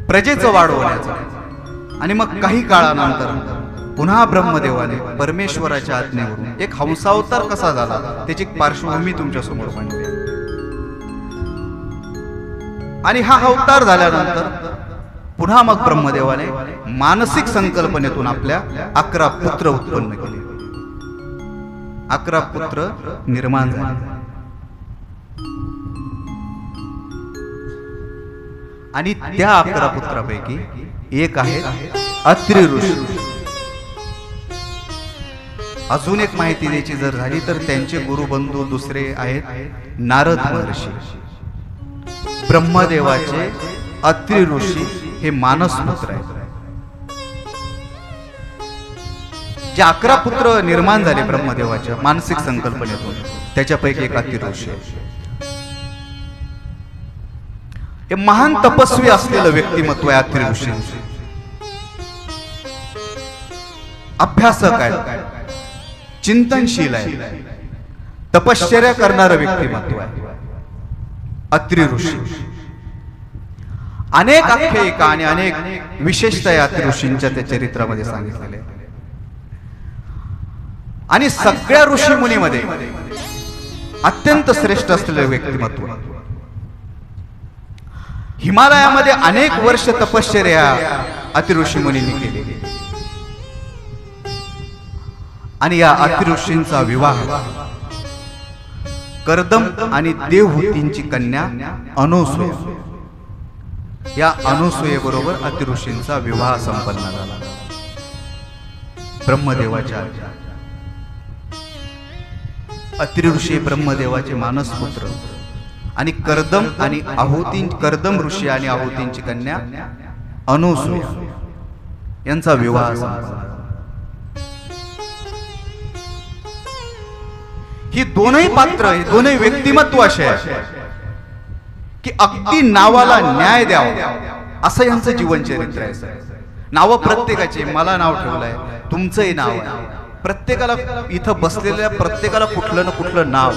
प्रजेचं वाढवण्याचं आणि मग काही काळानंतर पुन्हा ब्रह्मदेवाने परमेश्वराच्या आज्ञेवरून एक हंसावतार कसा झाला त्याची पार्श्वभूमी तुमच्या समोर मांडली. आणि हा अवतार झाल्यानंतर पुन्हा मग ब्रह्मदेवाने मानसिक संकल्पनेतून आपल्या 11 पुत्र उत्पन्न केले. 11 पुत्र निर्माण झाले. आणि त्या 11 पुत्रापैकी एक आहे अत्रि ऋषी. अजून एक माहिती द्यायची जर झाली तर त्यांचे गुरुबंधू दुसरे आहेत नारद महर्षी. ब्रह्मदेवाचे अत्रि ऋषी हे मानस पुत्र आहेत. जे 11 पुत्र निर्माण झाले ब्रह्मदेवाच्या मानसिक संकल्पनेतून त्याच्यापैकी एक अत्रि ऋषी हे महान तपस्वी असलेलं व्यक्तिमत्व आहे. अत्रि ऋषी अभ्यासक आहे, चिंतनशील आहे, तपश्चर्या करणारं व्यक्तिमत्व आहे अत्रि ऋषी. अनेक आख्यायिका आणि अनेक विशेषता या अत्रि ऋषींच्या त्या चरित्रामध्ये सांगितलेले. आणि सगळ्या ऋषी मुनीमध्ये अत्यंत श्रेष्ठ असलेलं व्यक्तिमत्व. हिमालयामध्ये अनेक वर्ष तपश्चर्या अत्रि ऋषी मुनींनी केली. आणि या अत्रि ऋषींचा विवाह कर्दम आणि देवहूतींची कन्या अनुसूया या अनुसूयेबरोबर अत्रि ऋषींचा विवाह संपन्न झाला. ब्रह्मदेवाच्या अत्रि ऋषी ब्रह्मदेवाचे मानस पुत्र आणि कर्दम ऋषी आणि आहुतींची कन्या अनुसूया यांचा विवाह संपन्न. ही दोनही पात्र हे दोनही व्यक्तिमत्व असे आहे की अगदी नावाला न्याय द्यावा असं यांचं जीवन चरित्र आहे. नाव प्रत्येकाचे, मला नाव ठेवलंय, तुमचंही नाव आहे, प्रत्येकाला इथं बसलेल्या प्रत्येकाला कुठलं ना कुठलं नाव,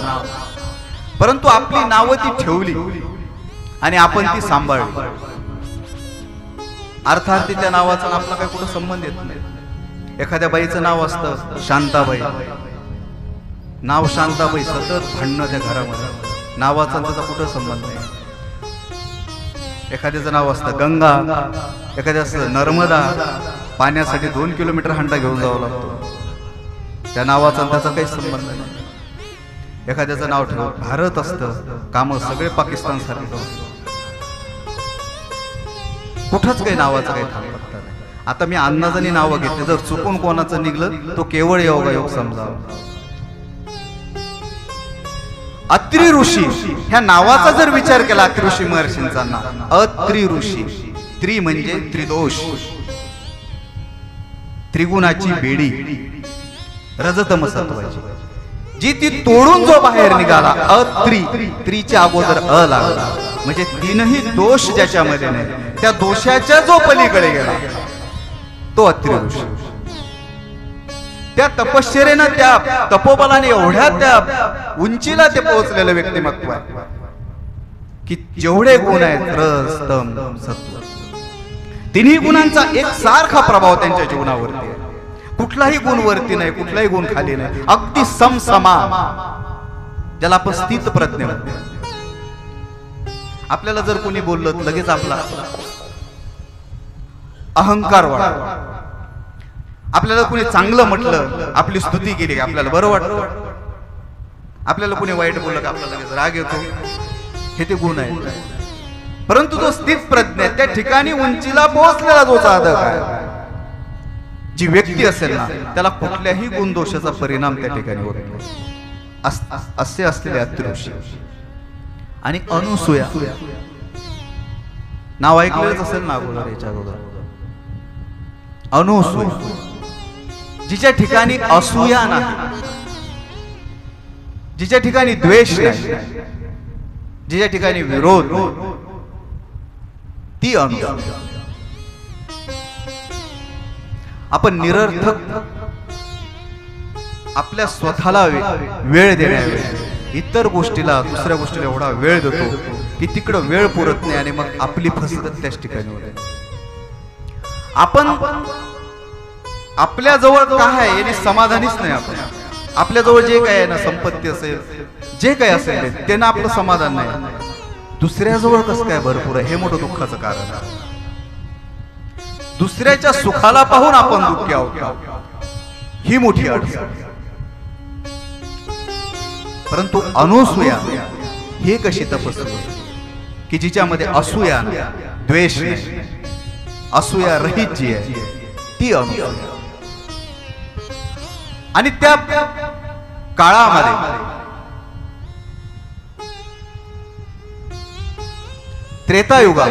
परंतु आपली नावं ती ठेवली आणि आपण ती सांभाळली. अर्थात त्या नावाचा आपला काही कुठं संबंध येत नाही. एखाद्या बाईचं नाव असतं शांताबाई, नाव शांताबाई, सतत भांडणं त्या घरामध्ये, नावाचा त्याचा कुठं संबंध नाही. एखाद्याचं नाव असतं गंगा, एखाद्याचं नर्मदा, पाण्यासाठी 2 किलोमीटर हंडा घेऊन जावं लागतो, त्या नावाचा त्याचा काही संबंध नाही. एखाद्याचं नाव ठेव भारत असतं, काम सगळे पाकिस्तान सारखे, कुठंच काही नावाचं काही थांबत नाही. आता मी अंदाजाने नावं घेतले, जर चुकून कोणाचं निघलं तो केवळ योगायोग समजावा. अत्रि ऋषी ह्या नावाचा जर विचार केला, अत्रि ऋषी महर्षींचा नाव अत्रि ऋषी, त्रि म्हणजे त्रिदोष, त्रिगुणाची बेडी, रजतम सत्वाची, जी ती तोडून जो बाहेर निघाला अत्रि, त्रिच्या अगोदर अ लागला म्हणजे तीनही दोष ज्याच्यामध्ये नाही, त्या दोषाच्या जो पलीकडे गेला तो अत्रि ऋषी. त्या तपश्चर्येनं त्या तपोबलाने एवढ्या त्या उंचीला ते पोहोचलेलं व्यक्तिमत्व आहे की जेवढे गुण आहेत रस तम सत्व, तिन्ही गुणांचा एक सारखा प्रभाव त्यांच्या जीवनावरती आहे. कुठलाही गुण वरती नाही, कुठलाही गुण खाली नाही, अगदी समसमा, ज्याला आपण स्थित प्रज्ञ म्हणतो. आपल्याला जर कोणी बोललं लगेच आपला अहंकार वाढतो. आपल्याला कोणी चांगलं म्हटलं, आपली स्तुती केली की आपल्याला बरं वाटतं. आपल्याला कोणी वाईट बोललं की आपल्याला लगेच राग येतो. हे ते गुण आहेत. परंतु जो स्थित प्रज्ञ आहे, त्या ठिकाणी उंचीला पोहोचलेला जो साधक आहे, जी व्यक्ती असेल ना, त्याला कुठल्याही गुणदोषाचा परिणाम त्या ठिकाणी होत नाही. असे असलेले अत्रि ऋषी आणि अनुसूया नाव ऐकलेलंच असेल ना अगोदर, याच्या अगोदर. अनुसूया, जिच्या ठिकाणी असूया नाही, जिच्या ठिकाणी द्वेष नाही, जिच्या ठिकाणी विरोध, ती अनुसूया. आपण निरर्थक आपल्या स्वतःला वेळ देण्याऐवजी इतर गोष्टीला, दुसऱ्या गोष्टीला एवढा वेळ देतो की तिकडं वेळ पुरत नाही आणि मग आपली फसगत त्याच ठिकाणी होते. आपण आपल्या जवळ काय आहे याने समाधानीच नाही. आपण आपल्या जवळ जे काय आहे ना, संपत्ती असेल, जे काही असेल ते ना आपलं समाधान नाही. दुसऱ्याजवळ कसं काय भरपूर आहे, हे मोठं दुःखाचं कारण आहे. दुसऱ्याच्या सुखाला पाहून आपण दुःखी आहोत, ही मोठी अडचण. परंतु अनुसूया ही कशी तपस्वी की जिच्यामध्ये असूया नाही, द्वेष नाही, असूया रहित जी आहे ती अनुसूया. आणि त्या काळामध्ये त्रेतायुगात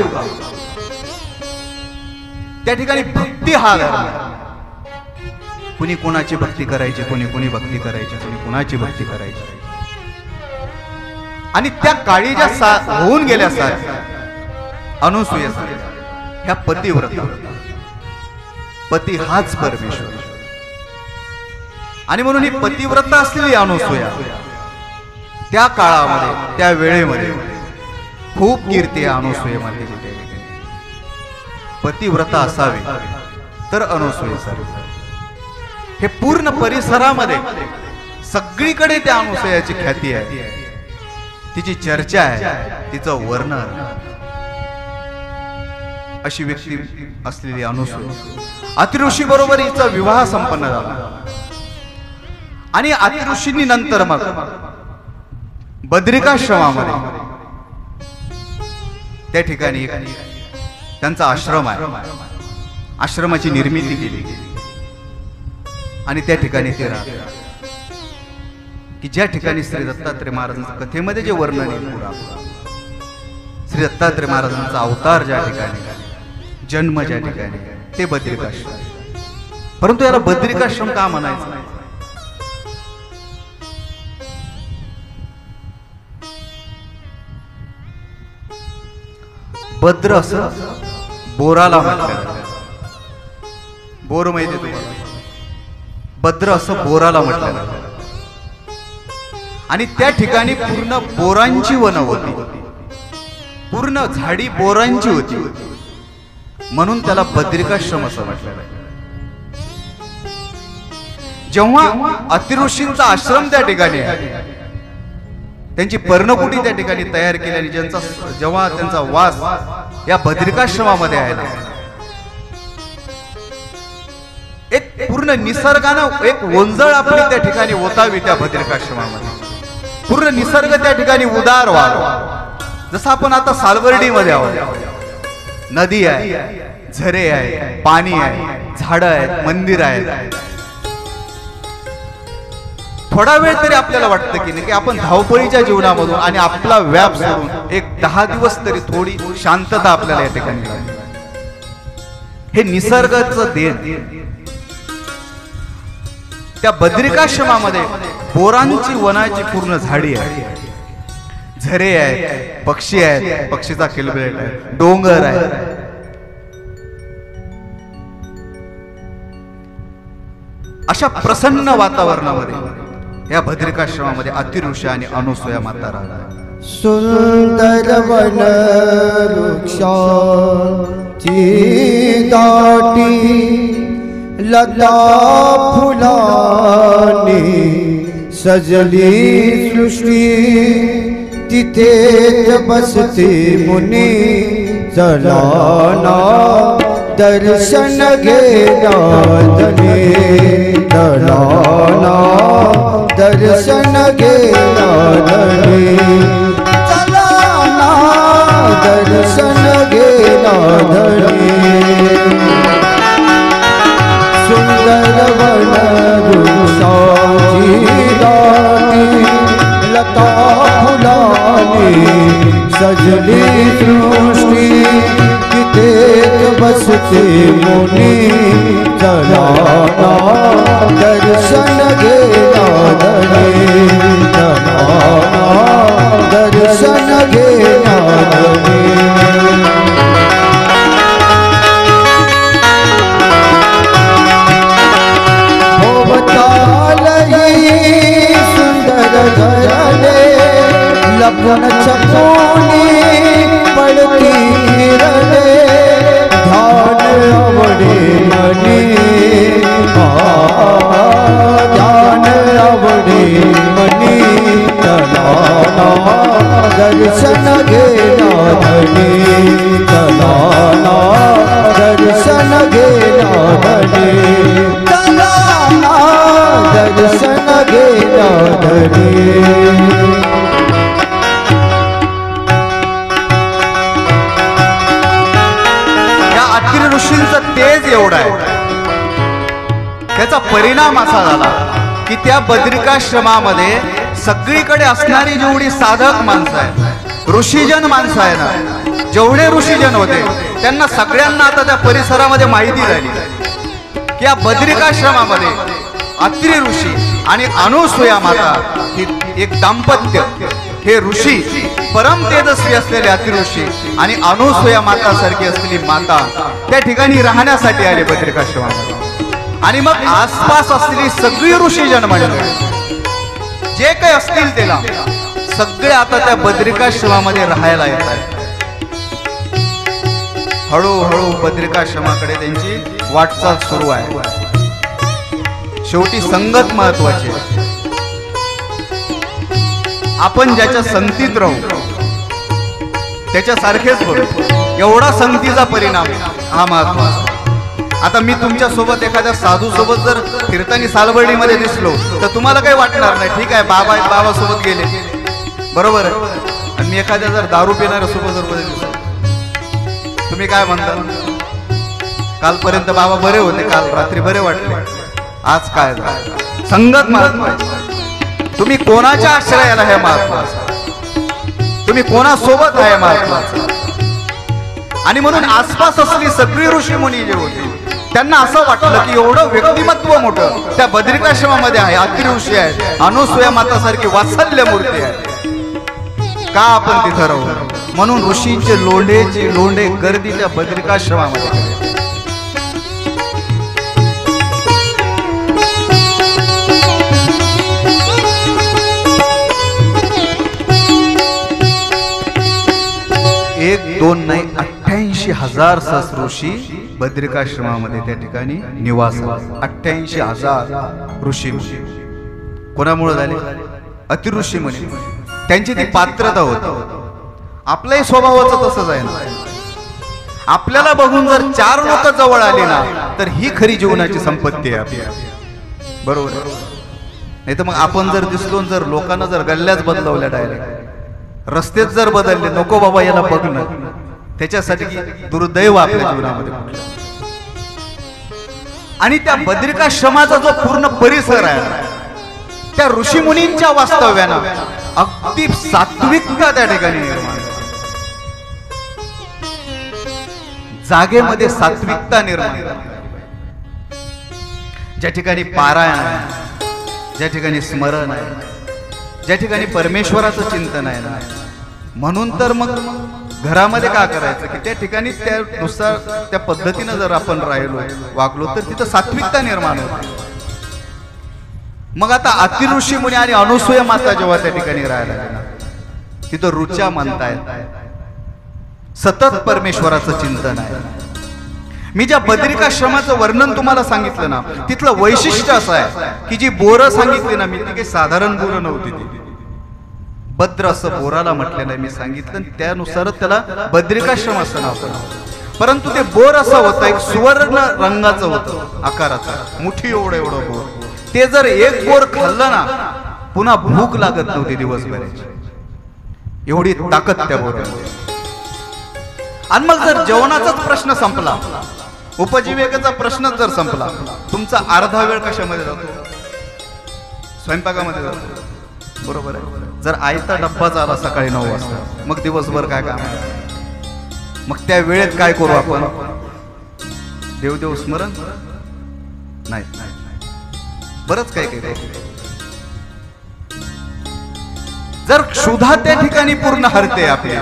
त्या ठिकाणी भक्ती हा धर्म. कुणी कुणाची भक्ती करायची, कुणी कुणी भक्ती करायची, कुणी कुणाची भक्ती करायची. आणि त्या काळी ज्या होऊन गेल्या अनुसूया ह्या पतिव्रता, पती हाच परमेश्वर. आणि म्हणून ही पतिव्रता असलेली अनुसूया त्या काळामध्ये, त्या वेळेमध्ये खूप कीर्ती अनुसूयेमध्ये. पतिव्रता असावी तर अनुसूया असावी. हे पूर्ण परिसरामध्ये सगळीकडे त्या अनुसूयाची ख्याती आहे, तिची चर्चा आहे, तिचं वर्णन. अशी व्यक्ती असलेली अनुसूया. अत्रि ऋषी बरोबर हिचा विवाह संपन्न झाला. आणि अत्रि ऋषींनी नंतर मग बद्रिकाश्रमामध्ये त्या ठिकाणी त्यांचा आश्रम आहे, आश्रमाची निर्मिती केली. आणि त्या ठिकाणी ते राहतात की ज्या ठिकाणी श्री दत्तात्रय महाराजांच्या कथेमध्ये जे वर्णन आहे, श्री दत्तात्रय महाराजांचा अवतार ज्या ठिकाणी, जन्म ज्या ठिकाणी, ते बद्रिकाश्रम. परंतु याला बद्रिकाश्रम का म्हणायचं? भद्र असं बोराला म्हटलं. बोर माहिती तुम्हाला? भद्र असं बोराला म्हटलं. आणि त्या ठिकाणी पूर्ण बोरांची वनं होती, पूर्ण झाडी बोरांची होती, म्हणून त्याला बद्रिकाश्रम असं म्हटलं. जेव्हा अत्रि ऋषींचा आश्रम त्या ठिकाणी आहे, त्यांची पर्णकुटी त्या ठिकाणी तयार केली आणि जेव्हा त्यांचा वास या बद्रिकाश्रमामध्ये आहे ना, एक पूर्ण निसर्गानं एक वंजळ आपली त्या ठिकाणी ओतावी. त्या बद्रिकाश्रमामध्ये पूर्ण निसर्ग त्या ठिकाणी उदार व्हावा. जसं आपण आता सालवर्डीमध्ये आहोत, नदी आहे, झरे आहे, पाणी आहे, झाडं आहेत, मंदिर आहेत. थोडा वेळ तरी आपल्याला वाटतं की नाही की आपण धावपळीच्या जीवनामधून आणि आपला व्याप सोडून एक 10 दिवस तरी थोडी शांतता आपल्याला या ठिकाणी. हे निसर्गाचं देण. त्या बद्रिकाश्रमामध्ये बोरांची वनाची पूर्ण झाडी आहे, झरे आहेत, पक्षी आहेत, पक्षीचा किलबिलाट आहे, डोंगर आहे. अशा प्रसन्न वातावरणामध्ये या बद्रिकाश्रमामध्ये अत्रि ऋषी आणि अनुसूया माता राहतात. सुंदर वन वृक्षाची दाटी लता फुलांनी सजली सृष्टी, तिथे बसते मुनी चलाना दर्शन घेना धने, चलाना दर्शन घेना धने, चलाना दर्शन धनी सुंदर वन वृक्षाची दाटी लता फुलानी सजली सृष्टी कितेक बसते मुनी चला ना दर्शन घेना धनी चला ना दर्शन घेना धनी सुंदर घरने लपन छपोनी पड़ती किरणे ध्यान आवडे मनी ध्यान आवडे मनी चलाना दर्शन घेना धनी चलाना दर्शन घेना धनी चलाना दर्शन घेना धनी ऋषींचं तेज एवढं आहे, त्याचा परिणाम असा झाला की त्या बद्रिकाश्रमामध्ये सगळीकडे असणारी जेवढी साधक माणसं आहेत, ऋषीजन माणसं आहे ना, जेवढे ऋषीजन होते त्यांना सगळ्यांना आता त्या परिसरामध्ये माहिती झाली की या बद्रिकाश्रमामध्ये अत्रि ऋषी आणि अनुसूया माता ही एक दाम्पत्य, हे ऋषी परम तेजस्वी असलेले अत्रि ऋषी आणि अनुसूया माता सारखी असलेली माता त्या ठिकाणी राहण्यासाठी आले बद्रिकाश्रमामध्ये. आणि मग आसपास असलेली सगळी ऋषीजन मंडळी जे काही असतील त्याला सगळे आता त्या बद्रिकाश्रमामध्ये राहायला येत आहेत. हळूहळू बद्रिकाश्रमाकडे त्यांची वाटचाल सुरू आहे. शेवटी संगत महत्वाची आहे. आपण ज्याच्या संगतीत राहू त्याच्यासारखेच होईल, एवढा संगतीचा परिणाम हा महत्वाचा. आता मी तुमच्या सोबत एखाद्या साधू सोबत जर फिरताना सालबर्डीमध्ये दिसलो तर तुम्हाला काही वाटणार नाही, ठीक आहे बाबा बाबा सोबत गेले, बरोबर आहे. आणि मी एखाद्या जर दारू पिणाऱ्या सोबत जर दिसलो तुम्ही काय म्हणता, कालपर्यंत बाबा बरे होते, काल रात्री बरे वाटले, आज काय झालं. संगत महत्वाची. तुम्ही कोणाच्या आश्रयाला हे महत्वाचं, तुम्ही कोणासोबत आहे महत्वाचं. आणि म्हणून आसपास असलेली सगळी ऋषी मुनी जे होते त्यांना असं वाटलं की एवढं व्यक्तिमत्व मोठं त्या बद्रिकाश्रमामध्ये आहे, अत्रि ऋषी आहेत, अनुसूया माता सारखी वात्सल्य मूर्ती आहे, का आपण तिथं राहू. म्हणून ऋषींचे लोंढे गर्दी त्या बद्रिकाश्रमामध्ये. एक दोन नाही 88,000 सहस्र ऋषी बद्रिकाश्रमामध्ये त्या ठिकाणी निवास. 88,000 ऋषी कोणामुळे झाले, अति ऋषी मुनी. त्यांची ती पात्रता होती. आपल्याही स्वभावाचं तसंच आहे ना. आपल्याला बघून जर 4 लोक जवळ आले ना तर ही खरी जीवनाची संपत्ती आहे आपली, बरोबर. नाही तर मग आपण जर दिसलो, जर लोकांना जर गल्ल्याच बदलवल्या, डायरेक्ट रस्तेच जर बदलले, नको बाबा याला बघणं, त्याच्यासाठी दुर्दैव आपल्या जीवनामध्ये. आणि त्या बद्रिकाश्रमाचा जो पूर्ण परिसर आहे त्या ऋषीमुनींच्या वास्तव्यानं अगदी सात्विकता त्या ठिकाणी निर्माण, जागेमध्ये सात्विकता निर्माण. ज्या ठिकाणी पारायण आहे, ज्या ठिकाणी स्मरण आहे, ज्या ठिकाणी परमेश्वराचं चिंतन आहे ना, म्हणून तर मग घरामध्ये काय करायचं की त्या ठिकाणी त्यानुसार त्या पद्धतीनं जर आपण राहिलो वागलो तर तिथं सात्विकता निर्माण होते. मग आता अति ऋषी मुनी आणि अनुसूया माता जेव्हा त्या ठिकाणी राहायला लागल्या तिथं रुचा म्हणतायत, सतत परमेश्वराचं चिंतन आहे. मी ज्या बद्रिकाश्रमाचं वर्णन तुम्हाला सांगितलं ना तिथलं वैशिष्ट्य असं आहे की जी बोरं सांगितली ना मी, ती काही साधारण बोरं नव्हती. ती भद्र असं बोराला म्हटलेलं आहे, मी सांगितलं त्यानुसारच त्याला बद्रिकाश्रम असं नाव पडलं. परंतु ते बोर असं होतं, एक सुवर्ण रंगाचं होतं, आकाराचं, मुठी एवढं बोर. ते जर एक बोर खाल्लं ना पुन्हा भूक लागत नव्हती दिवसभराची, एवढी ताकद त्या बोरामध्ये. आणि मग जर जेवणाचाच प्रश्न संपला, उपजीविकेचा प्रश्नच जर संपला, तुमचा अर्धा वेळ कशामध्ये जातो? स्वयंपाकामध्ये जातो. बरोबर आहे. जर आयता डब्बा झाला सकाळी 9 वाजता, मग दिवसभर काय काम आहे? मग त्या वेळेत काय करू आपण? देवदेव स्मरण नाही, बरंच काय काय. जर क्षुधा त्या ठिकाणी पूर्ण हरते, आपली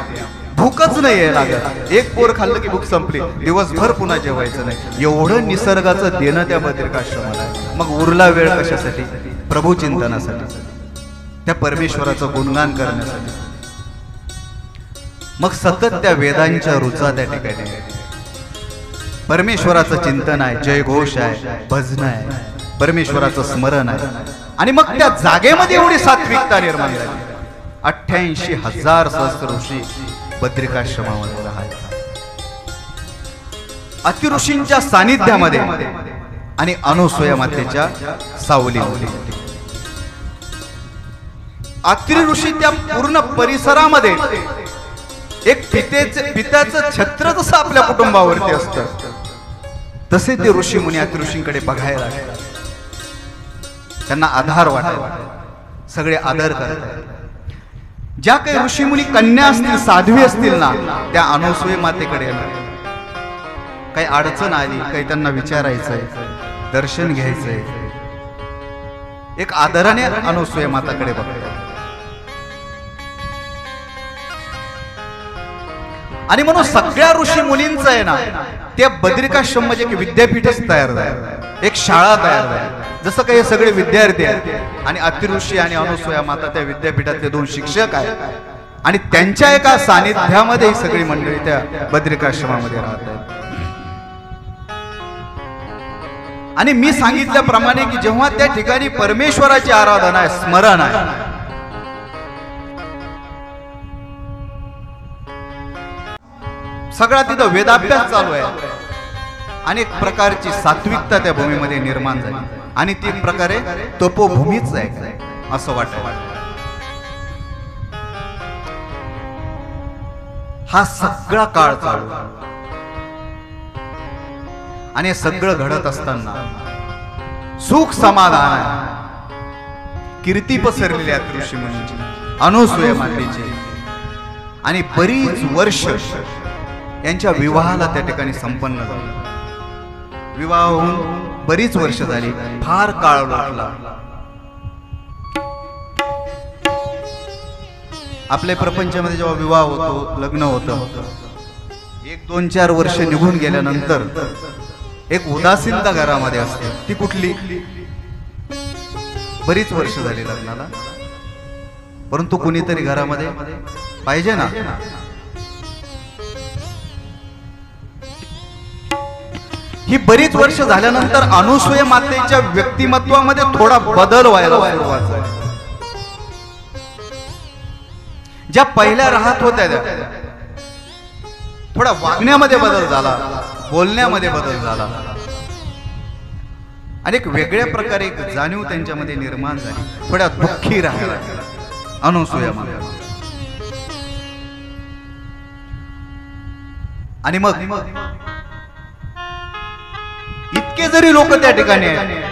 भूकच नाही लागत, एक पोर खाल्लं की भूक संपली, दिवसभर पुन्हा जेवायचं नाही, एवढं निसर्गाचं देणं त्या बद्रिकाश्रमाला आहे. मग उरला वेळ कशासाठी? प्रभू चिंतनासाठी, त्या परमेश्वराचं गुणगान करण्यासाठी. मग सतत त्या वेदांच्या रुचा त्या ठिकाणी आहे, परमेश्वराचं चिंतन आहे, जयघोष आहे, भजन आहे, परमेश्वराचं स्मरण आहे. आणि मग त्या जागेमध्ये एवढी सात्विकता निर्माण झाली. 88,000 सहस्र ऋषी बद्रिकाश्रमामध्ये राहतात, अतिऋषींच्या सानिध्यामध्ये आणि अनुसूया मातेच्या सावलीमध्ये. अत्रि ऋषी त्या पूर्ण परिसरामध्ये एक पित्याचं छत्र जसं आपल्या कुटुंबावरती असतं, तसे ते ऋषी मुनी अत्रि ऋषींकडे बघायला लागतात. त्यांना आधार वाटायला, सगळे आदर करतात. ज्या काही ऋषी मुनी कन्या असतील, साध्वी असतील ना, त्या अनुसूया मातेकडे येणार. काही अडचण आली, काही त्यांना विचारायचंय, दर्शन घ्यायचंय, एक आदराने अनुसूया माताकडे बघतात. आणि म्हणून सगळ्या ऋषी मुलींचं आहे ना, त्या बद्रिकाश्रम म्हणजे एक विद्यापीठच तयार झालं, एक शाळा तयार झाली. जसं काही सगळे विद्यार्थी आहेत आणि अत्रि ऋषी आणि अनुसूया माता त्या विद्यापीठातले 2 शिक्षक आहेत आणि त्यांच्या एका सानिध्यामध्ये ही सगळी मंडळी त्या बद्रिकाश्रमामध्ये राहत आहेत. आणि मी सांगितल्याप्रमाणे की जेव्हा त्या ठिकाणी परमेश्वराची आराधना आहे, स्मरण आहे, सगळा तिथं वेदाभ्यास चालू आहे, अनेक प्रकारची सात्विकता त्या भूमीमध्ये निर्माण झाली आणि ती प्रकारे तपोभूमीच आहे असं वाटतं. हा सगळा काळ चालू आणि सगळं घडत असताना सुख समाधान आहे, कीर्ती पसरलेली आहे ऋषी मुनींची, अनुसूया मातेची. आणि बरीच वर्ष यांच्या विवाहाला त्या ठिकाणी संपन्न झालं. विवाह होऊन बरीच वर्ष झाली, फार काळ लागला. आपल्या प्रपंचामध्ये जेव्हा विवाह होतो, लग्न होतं, 1-2-4 वर्ष निघून गेल्यानंतर एक उदासीनता घरामध्ये असते. ती कुठली? बरीच वर्ष झाली लग्नाला, परंतु कुणीतरी घरामध्ये पाहिजे ना. ही बरीच वर्ष झाल्यानंतर अनुसूया मातेच्या व्यक्तिमत्वामध्ये थोडा बदल व्हायला सुरुवात झाली. ज्या पहिल्या राहत होत्या त्या थोडा वागण्यामध्ये बदल झाला, बोलण्यामध्ये बदल झाला आणि एक वेगळ्या प्रकारे एक जाणीव त्यांच्यामध्ये निर्माण झाली. थोड्या दुःखी राहिल्या अनुसूया माता. आणि मग इतके जरी लोक त्या ठिकाणी आहेत,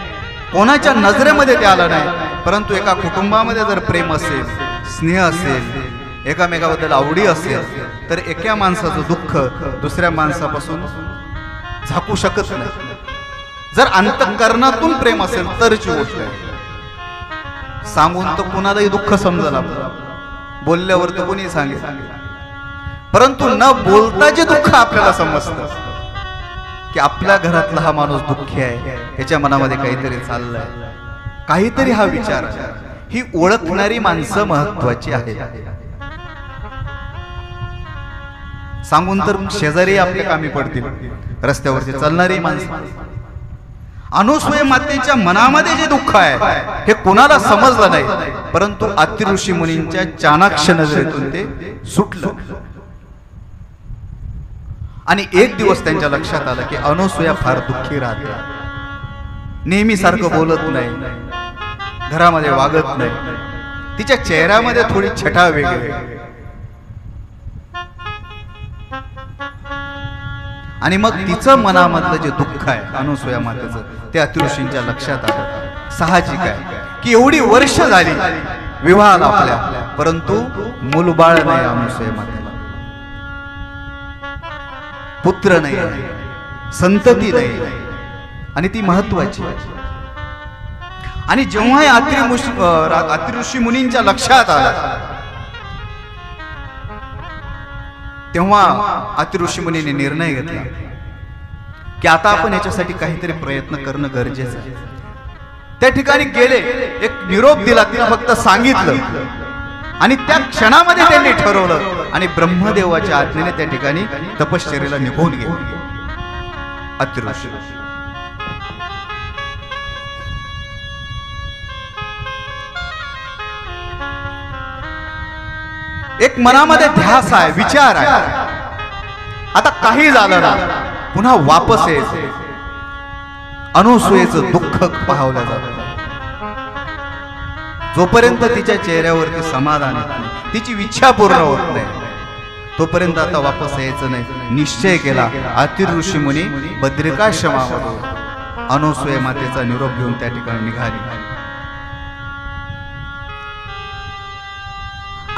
कोणाच्या नजरेमध्ये ते आलं नाही, परंतु एका कुटुंबामध्ये जर प्रेम असेल, स्नेह असेल, एकामेकाबद्दल आवडी असेल, तर एका माणसाचं दुःख दुसऱ्या माणसापासून झाकू शकत नाही. जर अंतःकरणातून प्रेम असेल तरची गोष्ट आहे. सांगून तर कुणालाही दुःख समजलं, बोलल्यावर तर कोणी सांगेल, परंतु न बोलता जे दुःख आपल्याला समजतं की आपल्या घरातला हा माणूस दुःखी आहे, याच्या मनामध्ये काहीतरी चाललंय, काहीतरी हा विचार आहे, ही ओळखणारी माणसं महत्वाची आहे. सांगून तर शेजारी आपल्या कामी पडतील, रस्त्यावरती चालणारी माणसं. अनुसूया मातेच्या मनामध्ये जे दुःख आहे हे कुणाला समजलं नाही, परंतु अत्रि ऋषी मुनींच्या चाणाक्ष नजरेतून ते सुटलं. आणि एक दिवस त्यांच्या लक्षात आलं की अनुसूया फार दुःखी राहते, नेहमी सारखं बोलत नाही, घरामध्ये वागत नाही, तिच्या चेहऱ्यामध्ये थोडी छटा वेगळी. आणि मग तिचं मनामधलं जे दुःख आहे अनुसूया मातेचं ते अतिऋषींच्या लक्षात आलं. साहजिक आहे की एवढी वर्ष झाली विवाहाला आपल्या, परंतु मूलबाळ नाही अनुसूया मातेला, पुत्र नाही, संतती नाही, आणि ती महत्वाची. आणि जेव्हा अत्रि मुनींच्या लक्षात आलं तेव्हा अत्रि मुनीने निर्णय घेतला की आता आपण याच्यासाठी काहीतरी प्रयत्न करणं गरजेचं आहे. त्या ठिकाणी गेले, एक निरोप दिला, तिला फक्त सांगितलं आणि त्या क्षणामध्ये त्यांनी ठरवलं आणि ब्रह्मदेवाच्या आज्ञेने त्या ठिकाणी तपश्चर्येला निघून गेले अत्रि ऋषी. एक मनामध्ये ध्यास आहे, विचार आहे, आता काही झालं ना पुन्हा वापस यायचं. अनुसूयेचं दुःख पाहावलं जातं. जोपर्यंत तिच्या चेहऱ्यावरती समाधान येत नाही, तिची इच्छा पूर्ण होत नाही, तोपर्यंत आता वापस यायचं नाही. निश्चय केला. अत्रि ऋषी मुनी बद्रिकाश्रमामध्ये अनुसूया मातेचा निरोप घेऊन त्या ठिकाणी निघाली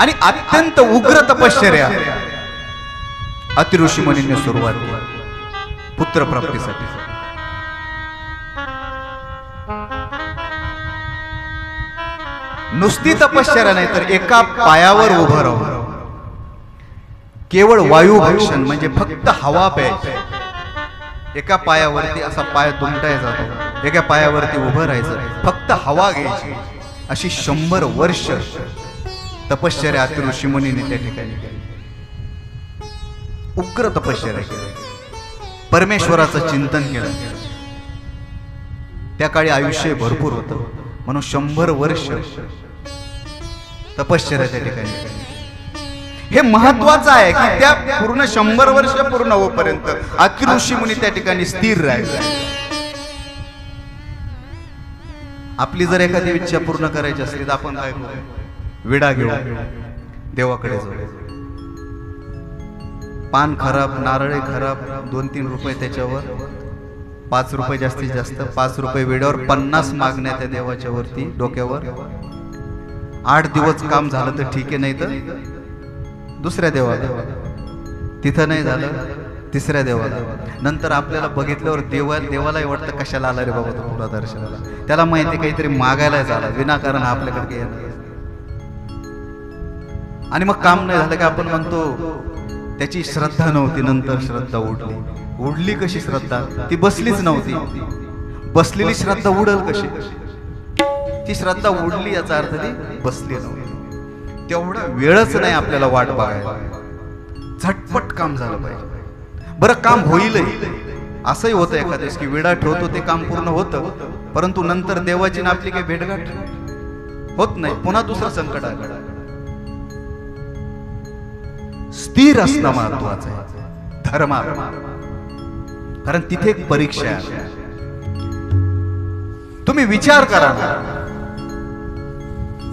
आणि अत्यंत उग्र तपश्चर्या अत्रि ऋषी मुनींनी सुरुवात केली पुत्र प्राप्तीसाठी. नुसती तपश्चर्या नाही तर एका पायावर उभं राहून केवळ वायू भक्षण म्हणजे फक्त हवा प्यायची. एका पायावरती असा पाय दुमटाय जातो, एका पायावरती उभं राहायचं, फक्त हवा घ्यायची. अशी 100 वर्ष तपश्चर्या अत्रि ऋषी मुनीने त्या ठिकाणी केली. उग्र तपश्चर्या केली, परमेश्वराचं चिंतन केलं. त्या काळी आयुष्य भरपूर होतं म्हणून 100 वर्ष तपश्चर्या त्या ठिकाणी केली. हे महत्वाचं आहे की त्या पूर्ण 100 वर्ष पूर्ण होईपर्यंत अत्रि ऋषी मुनी त्या ठिकाणी स्थिर राहायचे. आपली जर एखादी इच्छा पूर्ण करायची असली तर आपण काय करू? विडा घेऊ, देवाकडे जाऊ. पान खराब, नारळे खराब, 2-3 रुपये त्याच्यावर, 5 रुपये जास्तीत जास्त, 5 रुपये विड्यावर, 50 मागण्या त्या देवाच्या वरती डोक्यावर. 8 दिवस काम झालं तर ठीक आहे, नाही तर दुसऱ्या देवाला, तिथं नाही झालं तिसऱ्या देवाला. नंतर आपल्याला बघितल्यावर देवालाही वाटतं कशाला आला रे बाबा तो पुरा दर्शनाला. त्याला माहिती काहीतरी मागायला झाला, विनाकारण आपल्याकडे येणार. आणि मग काम नाही झालं की आपण म्हणतो त्याची श्रद्धा नव्हती, नंतर श्रद्धा उडली. कशी श्रद्धा? ती बसलीच नव्हती. बसलेली श्रद्धा उडल कशी? ती श्रद्धा उडली याचा अर्थ ती बसली नव्हती. तेवढा वेळच नाही आपल्याला वाट बघायला, झटपट काम झालं पाहिजे. बरं काम होईलही, असंही होतं एखाद्यास की विडा ठेवतो ते काम पूर्ण होतं, परंतु नंतर देवाची ना आपली काही भेटगाठ होत नाही, पुन्हा दुसरं संकट आलं. स्थिर असणं महत्वाचं आहे धर्मात, कारण तिथे एक परीक्षा आहे. तुम्ही विचार करा ना,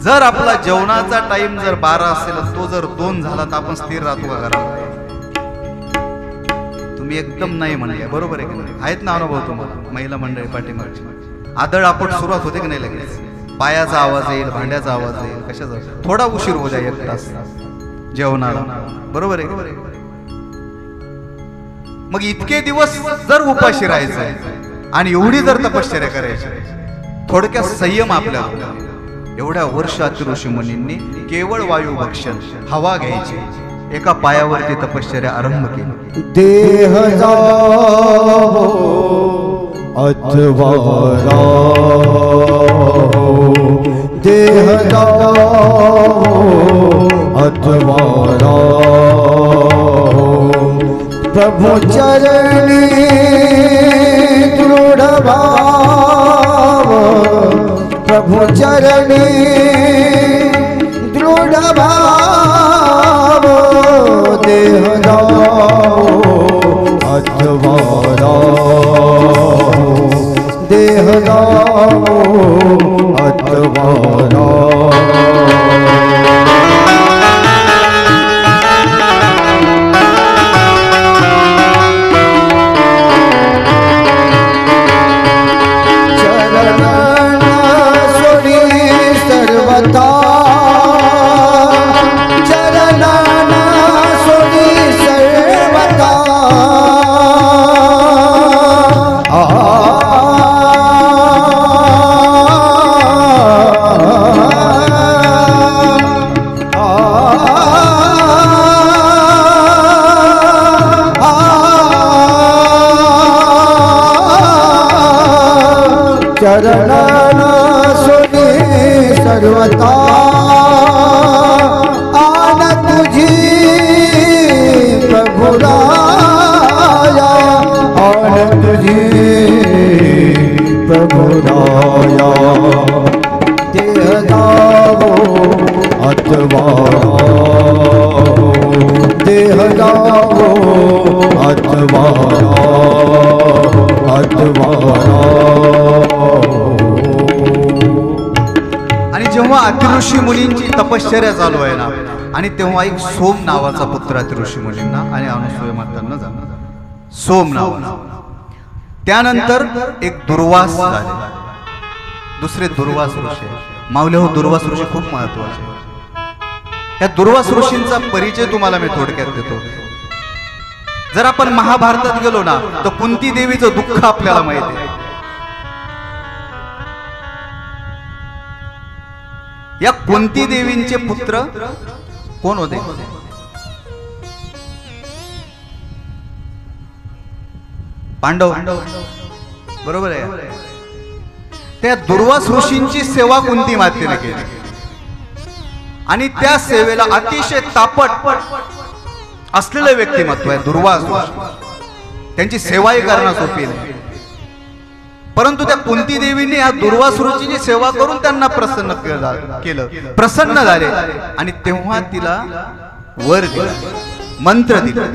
जर आपला जेवणाचा टाइम जर 12 असेल, तो जर 2 झाला तर आपण स्थिर राहतो का घरात? तुम्ही एकदम नाही म्हणले, बरोबर आहे की नाही? आहेत ना अनुभव तुम्हाला? महिला मंडळी पाठीमागची आदळ आपण सुरुवात होते की नाही? लगेच पायाचा आवाज येईल, भांड्याचा आवाज येईल, कशाचा? थोडा उशीर हो जाईल, 1 तास जेवणाला, बरोबर आहे? मग इतके दिवस जर उपाशी राहायचं आणि एवढी जर तपश्चर्या करायची, थोडक्यात संयम आपल्याला. एवढ्या वर्ष अत्रि ऋषी मुनींनी केवळ वायू भक्षण, हवा घ्यायची, एका पायावरती तपश्चर्या आरंभ केली. देह जावो अथवा राहो, देह जावो अथवा राहो, प्रभु चरणी दृढ़ भाव, प्रभु चरणी दृढ़ भाव, देह जाओ अथवा राहो, देह जाओ अथवा राहो. सर्वता चरणाना सोनी सर्वता चरणाना सोनी सर्वता आन तुझी प्रभुराया आन तुझी प्रभुराया देह दावो अथवा देह दावो अथवा आणि जेव्हा अतिऋषी मुनींची तपश्चर्या चालू आहे ना, आणि तेव्हा एक सोम नावाचा पुत्र अतिऋषी मुनींना आणि अनुसूय मातांना झाला, सोम नावाचा. त्यानंतर एक दुर्वास झाले, दुसरे दुर्वास ऋषी. माऊली हो, दुर्वास ऋषी खूप महत्वाचे. या दुर्वास ऋषींचा परिचय तुम्हाला मी थोडक्यात देतो. जर आपण महाभारतात गेलो ना, तर कुंती देवीचं दुःख आपल्याला माहिती आहे. या कुंती देवींचे पुत्र कोण होते? पांडव, बरोबर आहे. त्या दुर्वास ऋषींची सेवा कुंती मातेने केली आणि त्या सेवेला अतिशय तापट असलेलं व्यक्तिमत्व आहे दुर्वास ऋषी. त्यांची सेवाही करणं सोपी नाही, परंतु त्या कुंती देवीने या दुर्वास ऋषीची सेवा करून त्यांना प्रसन्न केलं, प्रसन्न झाले. आणि तेव्हा तिला वर दिला, मंत्र दिला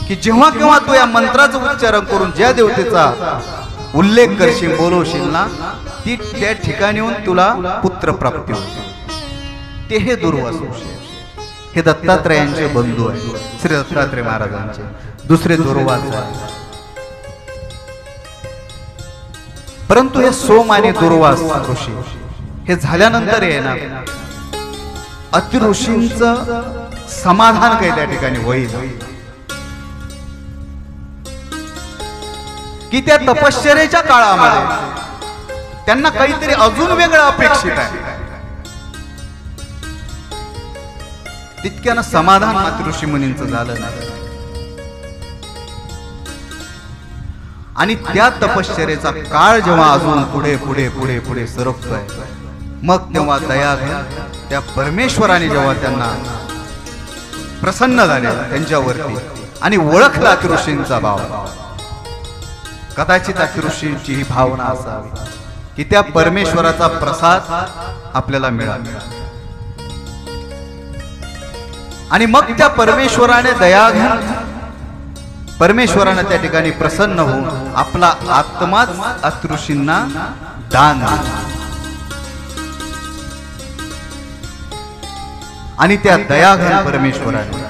की जेव्हा केव्हा तू या मंत्राचं उच्चारण करून ज्या देवतेचा उल्लेख करशील, बोलवशील ना, ती त्या ठिकाणी येऊन तुला पुत्र प्राप्ती होते. ते हे दुर्वास ऋषी, हे दत्तात्रयांचे बंधू आहे, श्री दत्तात्रय महाराजांचे दुसरे दुर्वास आहे. परंतु हे सोम आणि दुर्वास ऋषी हे झाल्यानंतर आहे ना, अतिऋषींचं समाधान काही त्या ठिकाणी होईल की त्या तपश्चर्येच्या काळामध्ये त्यांना काहीतरी अजून वेगळं अपेक्षित आहे. तितक्यानं समाधान मात्र ऋषी मुनींचं झालं नाही. आणि त्या तपश्चर्येचा काळ जेव्हा अजून पुढे पुढे पुढे पुढे सरकतोय, मग तेव्हा दया त्या परमेश्वराने जेव्हा त्यांना प्रसन्न झाले त्यांच्यावरती आणि ओळखला अतिऋषींचा भाव, कदाचित अतिऋषींची ही भावना असावी की त्या परमेश्वराचा प्रसाद आपल्याला मिळाला. आणि मग त्या परमेश्वराने दया घेऊन, परमेश्वराने त्या ठिकाणी प्रसन्न होऊन आपला आत्माच अतिऋषींना दान दिला. आणि त्या दयाघन परमेश्वराने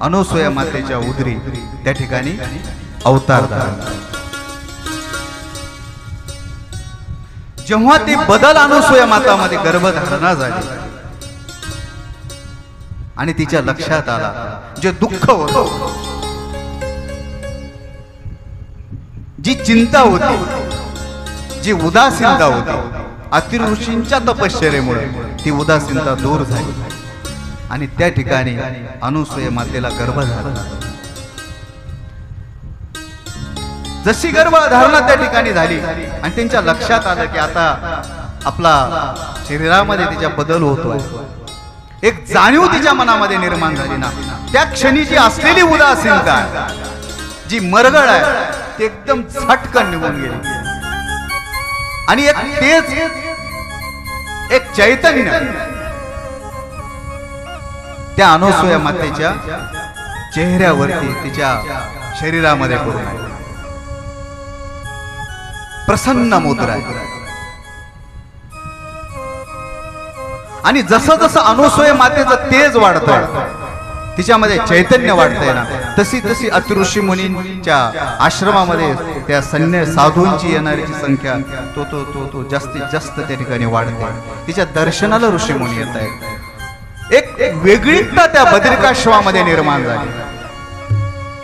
अनुसूया मातेच्या उदरी त्या ठिकाणी अवतार धारण. जेव्हा ते बदल अनुसूया मातामध्ये गर्भधारणा झाली आणि तिच्या लक्षात आला जे दुःख होतं, जी चिंता होती, जी उदासीनता होती, अतिऋषींच्या तपश्चर्येमुळे ती उदासीनता दूर झाली आणि त्या ठिकाणी अनुसूया मातेला गर्भ झाला. जशी गर्भधारणा त्या ठिकाणी झाली आणि त्यांच्या लक्षात आलं की आता आपला शरीरामध्ये तिच्या बदल होतोय, एक जाणीव तिच्या मनामध्ये निर्माण झाली ना, त्या क्षणी जी असलेली उदासीनता, जी मरगळ आहे, ती एकदम झटकन निघून गेली आणि एक तेज, एक चैतन्य त्या अनुसूया मातेच्या चेहऱ्यावरती, तिच्या शरीरामध्ये करून आले. प्रसन्न मुद्रा. आणि जसं जसं अनुसूया मातेचं तेज वाढतंय तिच्यामध्ये चैतन्य वाढतंय ना, तशी तशी अतिऋषी मुनींच्या आश्रमामध्ये त्या संन्यास साधूंची येणारीची संख्या तो जास्तीत जास्त त्या ठिकाणी वाढते. तिच्या दर्शनाला ऋषी मुनी येत आहेत. एक वेगळीता त्या बद्रिकाश्रमामध्ये निर्माण झाली.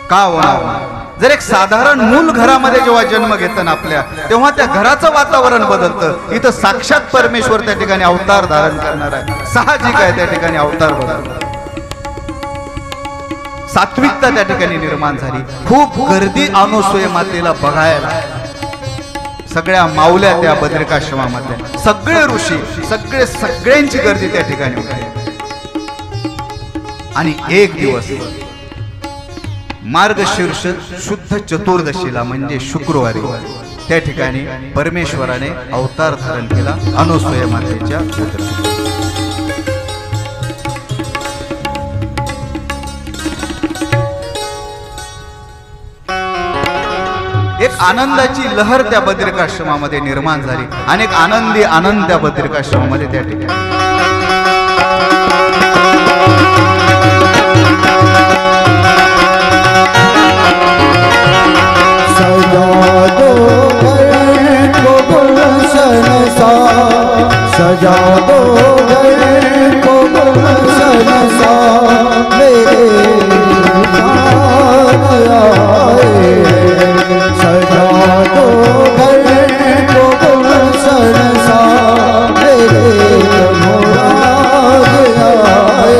का होणार? जर एक साधारण मूल घरामध्ये जेव्हा जन्म घेतं ना आपल्या, तेव्हा त्या घराचं वातावरण बदलतं. इथं साक्षात परमेश्वर त्या ठिकाणी अवतार धारण करणार आहे. साहजिक आहे त्या ठिकाणी अवतार बदलतो. सात्विकता त्या ठिकाणी निर्माण झाली. खूप गर्दी अनुसूय मातेला बघायला. सगळ्या माऊल्या त्या बद्रिकाश्रमामध्ये, सगळे ऋषी, सगळ्यांची गर्दी त्या ठिकाणी होती. आणि एक दिवस मार्गशीर्ष शुद्ध चतुर्दशीला म्हणजे शुक्रवारी त्या ठिकाणी परमेश्वराने अवतार धारण केला अनुसूय मातेच्या पुत्र. एक आनंदाची लहर त्या बद्रिकाश्रमामध्ये निर्माण झाली. अनेक आनंदी आनंद त्या बद्रिकाश्रमामध्ये त्या ठिकाणी. सजा दो घर को गुलशन सा, सजा दो घर को गुलशन सा, मेरे प्राण आए. सजा दो घर को गुलशन सा, मेरे मुराद आए.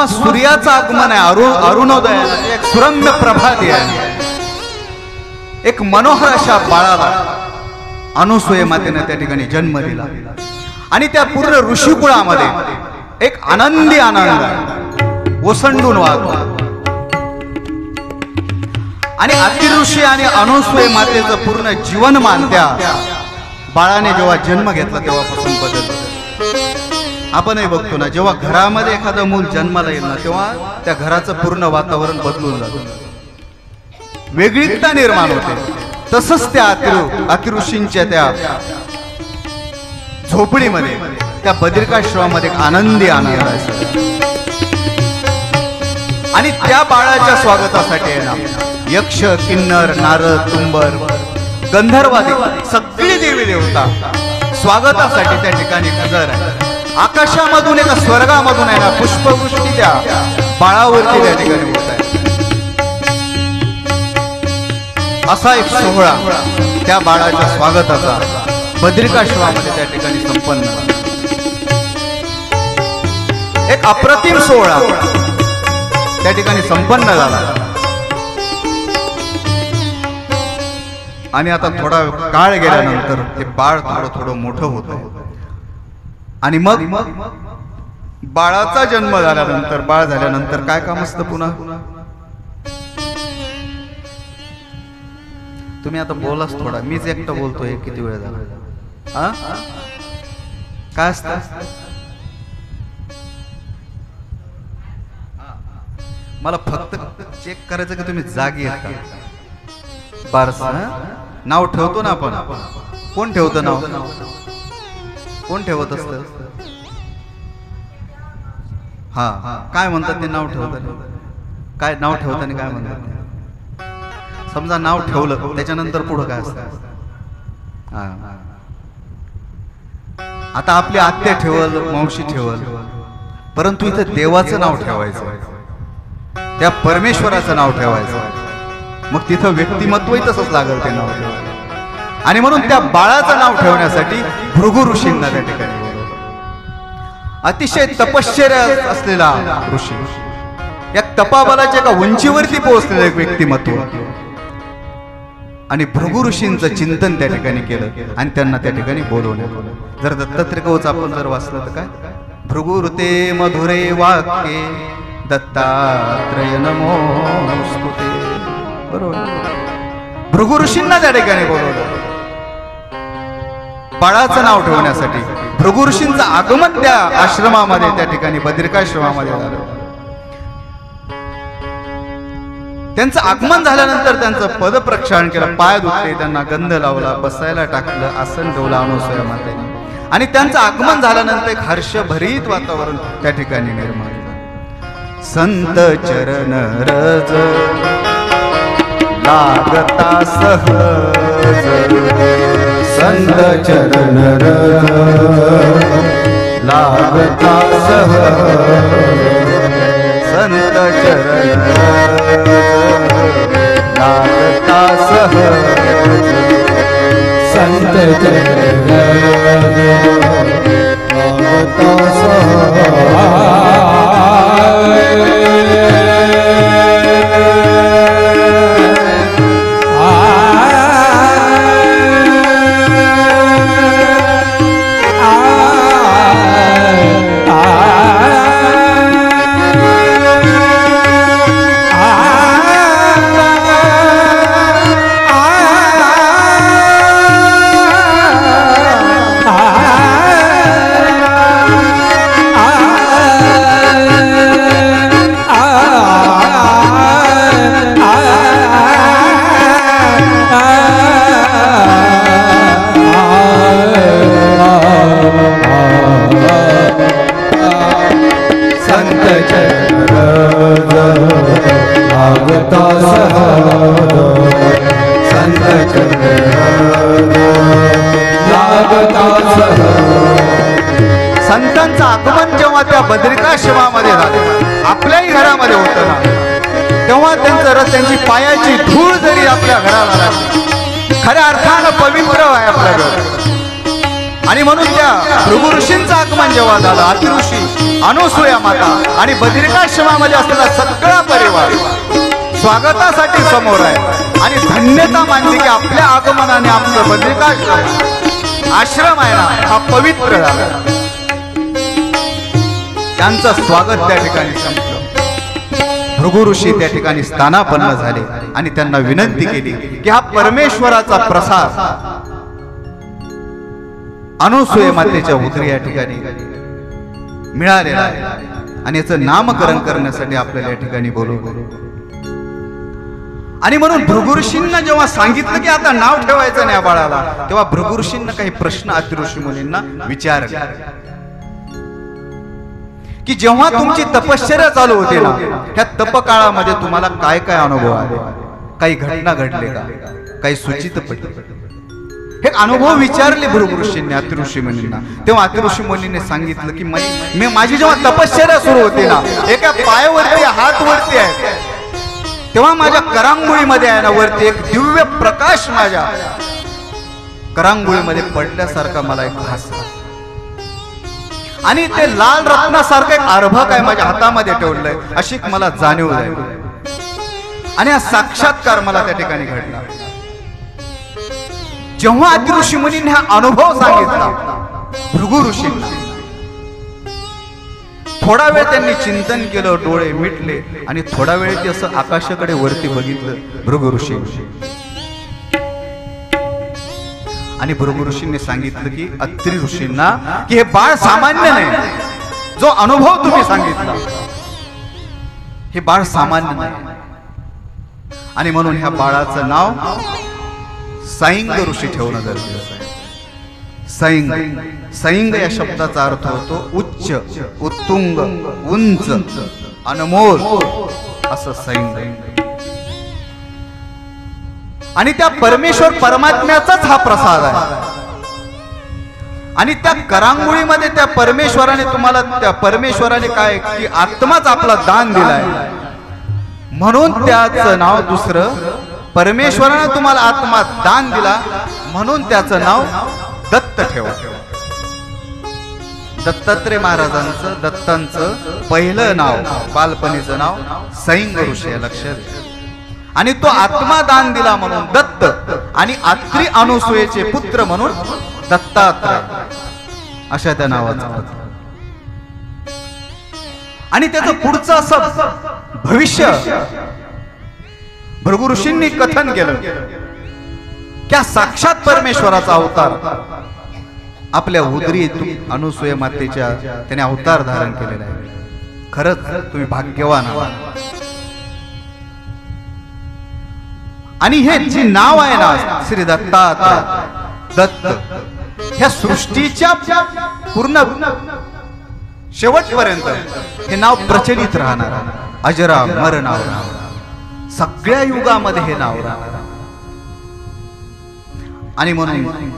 सूर्याचं आगमन आहे, अरुणोदय, एक सुरम्य प्रभात आहे. एक मनोहर अशा बाळाला अनुसूय मातेने त्या ठिकाणी जन्म दिला. आणि त्या पूर्ण ऋषिकुळामध्ये एक आनंदी आनंद ओसंडून वाहतो. आणि अतिऋषी आणि अनुसूय मातेचं पूर्ण जीवनमान त्या बाळाने जेव्हा जन्म घेतला तेव्हापासून बदललं. आपणही बघतो ना, जेव्हा घरामध्ये एखादं मूल जन्माला येईल ना, तेव्हा त्या घराचं पूर्ण वातावरण बदलून जातं, वेगळीकता निर्माण होते. तसंच त्या अतिऋषींच्या त्या झोपडीमध्ये, त्या बद्रिकाश्रमामध्ये एक आनंदी आनंद आहे. आणि त्या बाळाच्या स्वागतासाठी आहे ना, यक्ष, किन्नर, नारद, तुंबर, गंधर्वादी सगळी देवी देवता स्वागतासाठी त्या ठिकाणी हजर आहे. आकाशामधून एका स्वर्गामधून आहे ना, पुष्पवृष्टी त्या बाळावरती त्या ठिकाणी होत आहे. असा एक सोहळा त्या बाळाच्या स्वागताचा बद्रिकाश्रमामध्ये त्या ठिकाणी संपन्न, एक अप्रतिम सोहळा त्या ठिकाणी संपन्न झाला. आणि आता थोडा काळ गेल्यानंतर ते बाळ थोडं थोडं मोठं होतं. आणि मग बाळाचा जन्म झाल्यानंतर, बाळ झाल्यानंतर काय काम असतं पुन्हा? तुम्ही आता बोलाच थोडा, मीच एकटं बोलतोय, किती वेळ झाला? काय असतं? मला फक्त चेक करायचं की तुम्ही जागी आहेत का. बारस नाव ठेवतो ना आपण. कोण ठेवतं नाव? कोण ठेवत असतं? हा काय म्हणतात ते नाव ठेवताना? काय नाव ठेवताना काय म्हणतात? समजा नाव ठेवलं त्याच्यानंतर पुढं काय असतं? आता आपली आत्या ठेवल, मावशी ठेवल, परंतु इथं देवाचं नाव ठेवायचं, त्या परमेश्वराचं नाव ठेवायचं. मग तिथं व्यक्तिमत्वही तसंच लागल ते नाव. आणि म्हणून त्या बाळाचं नाव ठेवण्यासाठी भृगु ऋषींना त्या ठिकाणी बोलवलं. अतिशय तपश्चर्या असलेला ऋषी, या तपाबलाच्या एका उंचीवरती पोहोचलेलं एक व्यक्तिमत्व. आणि भृगु ऋषींचं चिंतन त्या ठिकाणी केलं आणि त्यांना त्या ठिकाणी बोलवलं. जर दत्तात्रय आपण जर वाचलं तर काय, भृगुरुते मधुरे वाक्ये दत्तात्रय नमोस्तुते. बरोबर, भृगु ऋषींना त्या ठिकाणी बोलवलं बाळाचं नाव ठेवण्यासाठी. भृगु ऋषींचं आगमन त्या आश्रमामध्ये, त्या ठिकाणी बद्रिकाश्रमामध्ये झालं. त्यांचं आगमन झाल्यानंतर त्यांचं पद प्रक्षालन केलं, पाय धुतले, त्यांना गंध लावला, बसायला टाकलं, आसन ठेवलं अनुसूया मातेने. आणि त्यांचं आगमन झाल्यानंतर एक हर्षभरीत वातावरण त्या ठिकाणी निर्माण झालं. संत चरण रज लागता सहज, संत चरण रज लागता सहज, संत चरण लागता सहज, संत चरण लागता सहज. संतांचं आगमन जेव्हा त्या बद्रिकाश्रमामध्ये झालं, आपल्याही घरामध्ये होतं ना, तेव्हा त्यांची पायाची धूळ जरी आपल्या घराला लागली, खऱ्या अर्थानं पवित्र आहे आपलं घर. आणि म्हणून त्या भृगु ऋषींचं आगमन जेव्हा झालं, अतिऋषी, अनुसूया माता आणि बद्रिकाश्रमामध्ये असलेला सगळा परिवार स्वागतासाठी समोर आहे आणि धन्यता मानली की आपल्या आगमनाने आमचं बद्रिकाश्रम आश्रम आहे ना हा पवित्र झाला. त्यांचं स्वागत त्या ठिकाणी संपलं. भृगु ऋषी त्या ठिकाणी स्थानापन्न झाले आणि त्यांना विनंती केली की हा परमेश्वराचा प्रसाद अनुसूया मातेच्या उदरी या ठिकाणी मिळालेला आहे आणि याचं नामकरण करण्यासाठी आपल्याला या ठिकाणी बोलवलं. आणि म्हणून भृगु ऋषींना जेव्हा सांगितलं की आता नाव ठेवायचं नाही बाळाला, तेव्हा भृगु ऋषींना काही प्रश्न अतिऋषी मुनींना विचारले की जेव्हा तुमची तपश्चर्या चालू होते ना, त्या तपकाळामध्ये तुम्हाला काय काय अनुभव आले, काही घटना घडले का, काही सूचित पडले, हे अनुभव विचारले भृगु ऋषींनी अतिऋषी मुनींना. तेव्हा अतिऋषी मुनींनी सांगितलं की मी माझी जेव्हा तपश्चर्या सुरू होते ना, एका पायावरती हात वरती आहे, तेव्हा माझ्या करांगोळीमध्ये आहे ना वरती एक दिव्य प्रकाश माझ्या करांगोळीमध्ये पडल्यासारखा मला एक भासला आणि ते लाल रत्नासारखं एक अर्भक आहे माझ्या हातामध्ये ठेवलंय अशी मला जाणीव झाली. आणि हा साक्षात्कार मला त्या ठिकाणी घडला. जेव्हा अतिऋषी मुनींनी हा अनुभव सांगितला भृगु ऋषींना, थोडा वेळ त्यांनी चिंतन केलं, डोळे मिटले आणि थोडा वेळ ते असं आकाशाकडे वरती बघितलं भृगु ऋषी. आणि भृगु ऋषींनी सांगितलं की अत्रि ऋषींना की हे बाळ सामान्य नाही, जो अनुभव तुम्ही सांगितला हे बाळ सामान्य नाही आणि म्हणून ह्या बाळाचं नाव साईंग ऋषी ठेवणं गरजेचं आहे. साईंग, साईंग या शब्दाचा अर्थ होतो उच्च, उत्तुंग, उंच, अनमोल असं साईंग. आणि त्या परमेश्वर परमात्म्याचाच हा प्रसाद आहे. आणि त्या करांगोळीमध्ये त्या परमेश्वराने तुम्हाला, त्या परमेश्वराने काय की आत्माच आपला दान दिलाय, म्हणून त्याचं नाव दुसरं. परमेश्वराने तुम्हाला आत्मा दान दिला म्हणून त्याचं नाव दत्त ठेवा. दत्तात्रय महाराजांचं, दत्तांचं पहिलं नाव, बालपणीचं नाव साईंग ऋषी आहे, लक्षात. आणि तो आत्मा दान दिला म्हणून दत्त, आणि आत्री अनुसूयेचे पुत्र म्हणून दत्तात्रय, अशा त्या नावाचा. आणि त्याचं पुढचं असं भविष्य भृगु ऋषींनी कथन केलं की साक्षात परमेश्वराचा अवतार आपल्या उदरी अनुसूय मातेच्या त्याने अवतार धारण केलेला आहे. खरंच तुम्ही भाग्यवान आहात. आणि हे जे नाव आहे ना श्री दत्तात्रय, दत्त, ह्या सृष्टीच्या पूर्ण शेवटपर्यंत हे नाव प्रचलित राहणार, अजरामर नाव राहणार, सगळ्या युगामध्ये हे नाव राहणार. आणि म्हणून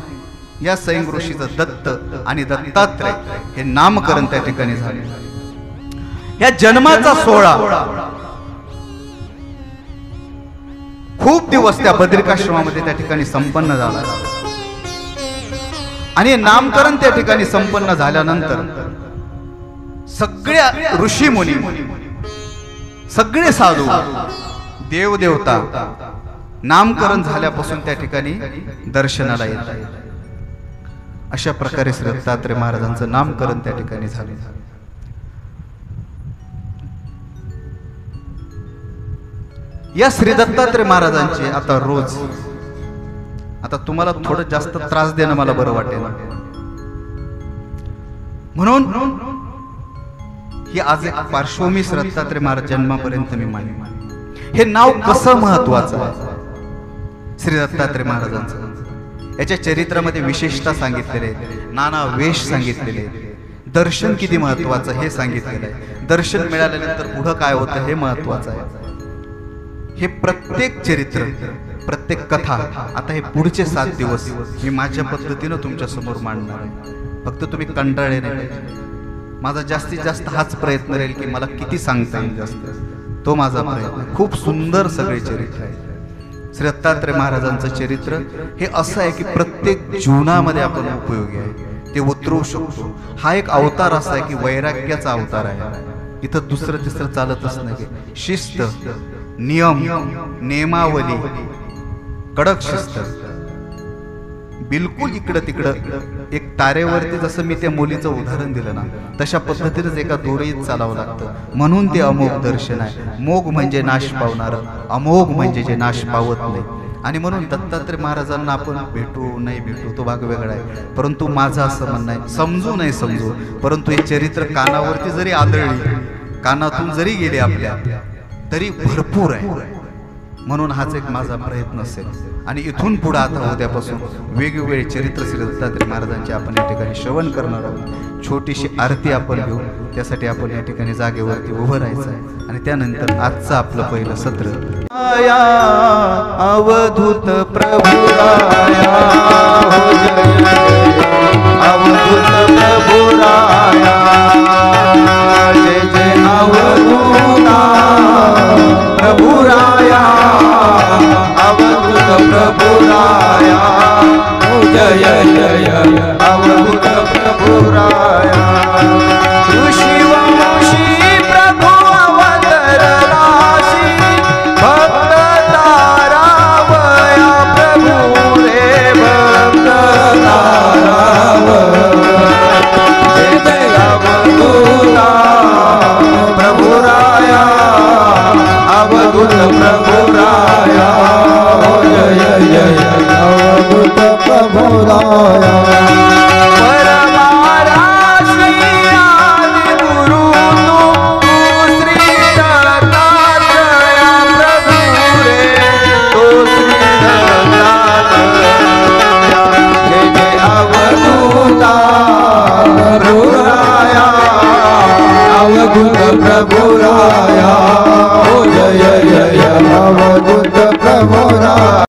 या साईंग ऋषीचं दत्त आणि दत्तात्रय हे नामकरण त्या ठिकाणी झाले. या जन्माचा सोहळा खूप दिवस त्या बद्रिकाश्रमामध्ये त्या ठिकाणी संपन्न झाला. आणि नामकरण त्या ठिकाणी संपन्न झाल्यानंतर सगळ्या ऋषी मुनी, सगळे साधू, देवदेवता नामकरण झाल्यापासून त्या ठिकाणी दर्शनाला येतात. अशा प्रकारे श्री दत्तात्रय महाराजांचं नामकरण त्या ठिकाणी झाले. या श्री दत्तात्रय महाराजांचे आता रोज, आता तुम्हाला थोडं जास्त त्रास देणं मला बरं वाटेल, म्हणून ही आज एक पार्श्वभूमी श्री दत्तात्रय महाराज जन्मापर्यंत मी मांडली. हे नाव कसं महत्वाचं आहे श्री दत्तात्रय महाराजांचं, याच्या चरित्रामध्ये विशेषता सांगितलेले आहे, नाना वेश सांगितलेले आहे, दर्शन किती महत्वाचं हे सांगितलेलं आहे, दर्शन मिळाल्यानंतर पुढं काय होतं हे महत्वाचं आहे. हे प्रत्येक चरित्र, प्रत्येक कथा आता हे पुढचे 7 दिवस मी माझ्या पद्धतीनं तुमच्या समोर मांडणार आहे. फक्त तुम्ही कंटाळले नाही. माझा जास्तीत जास्त हाच प्रयत्न राहील की मला किती सांगता येईल जास्त, तो माझा प्रयत्न. खूप सुंदर सगळे चरित्र आहे. श्री दत्तात्रय महाराजांचं चरित्र हे असं आहे की प्रत्येक जीवनामध्ये आपण उपयोगी आहे, ते उतरवू शकतो. हा एक अवतार असा आहे की वैराग्याचा अवतार आहे. इथं दुसरं तिसरं चालतच नाही. शिस्त, नियम, नियमावली, कडक शिस्त, बिलकुल इकडं तिकडं. एक तारेवरती जसं मी त्या मुलीचं उदाहरण दिलं ना, तशा पद्धतीनेच एका दोरीत चालावं लागतं. म्हणून ते अमोघ दर्शन आहे. मोघ म्हणजे नाश पावणार, अमोघ म्हणजे जे नाश पावत नाही. आणि म्हणून दत्तात्रय महाराजांना आपण भेटू नाही भेटू तो भाग वेगळा आहे, परंतु माझं असं म्हणणं आहे, समजू नाही समजू, परंतु हे चरित्र कानावरती जरी आदळली, कानातून जरी गेले आपल्या, तरी भरपूर आहे. म्हणून हाच एक माझा प्रयत्न असेल. आणि इथून पुढे आता उद्यापासून वेगवेगळे चरित्र श्री दत्तात्रय महाराजांचे आपण या ठिकाणी श्रवण करणार आहोत. छोटीशी आरती आपण घेऊ, त्यासाठी आपण या ठिकाणी जागेवरती उभं राहायचं आहे. आणि त्यानंतर आजचं आपलं पहिलं सत्र, अवधूत प्रभु राया, हो जय अवधूत प्रभु राया, जय जय अवधूता प्रभु राया, अवधूत प्रभु राया, हो जय जय अवधूत प्रभु राया. ऋषी वंशी प्रभु अवतरलाशी, भक्त तारावया प्रभु रे, भक्त तारावया, जय जय अवधूता प्रभु राया, अवधूत प्रभु राया, हो जय जय अवधूत प्रभु राया. परमाराशी आदि गुरु तू श्री दत्ता प्रभु राया, ओ जय जय अवधूत प्रभु राया।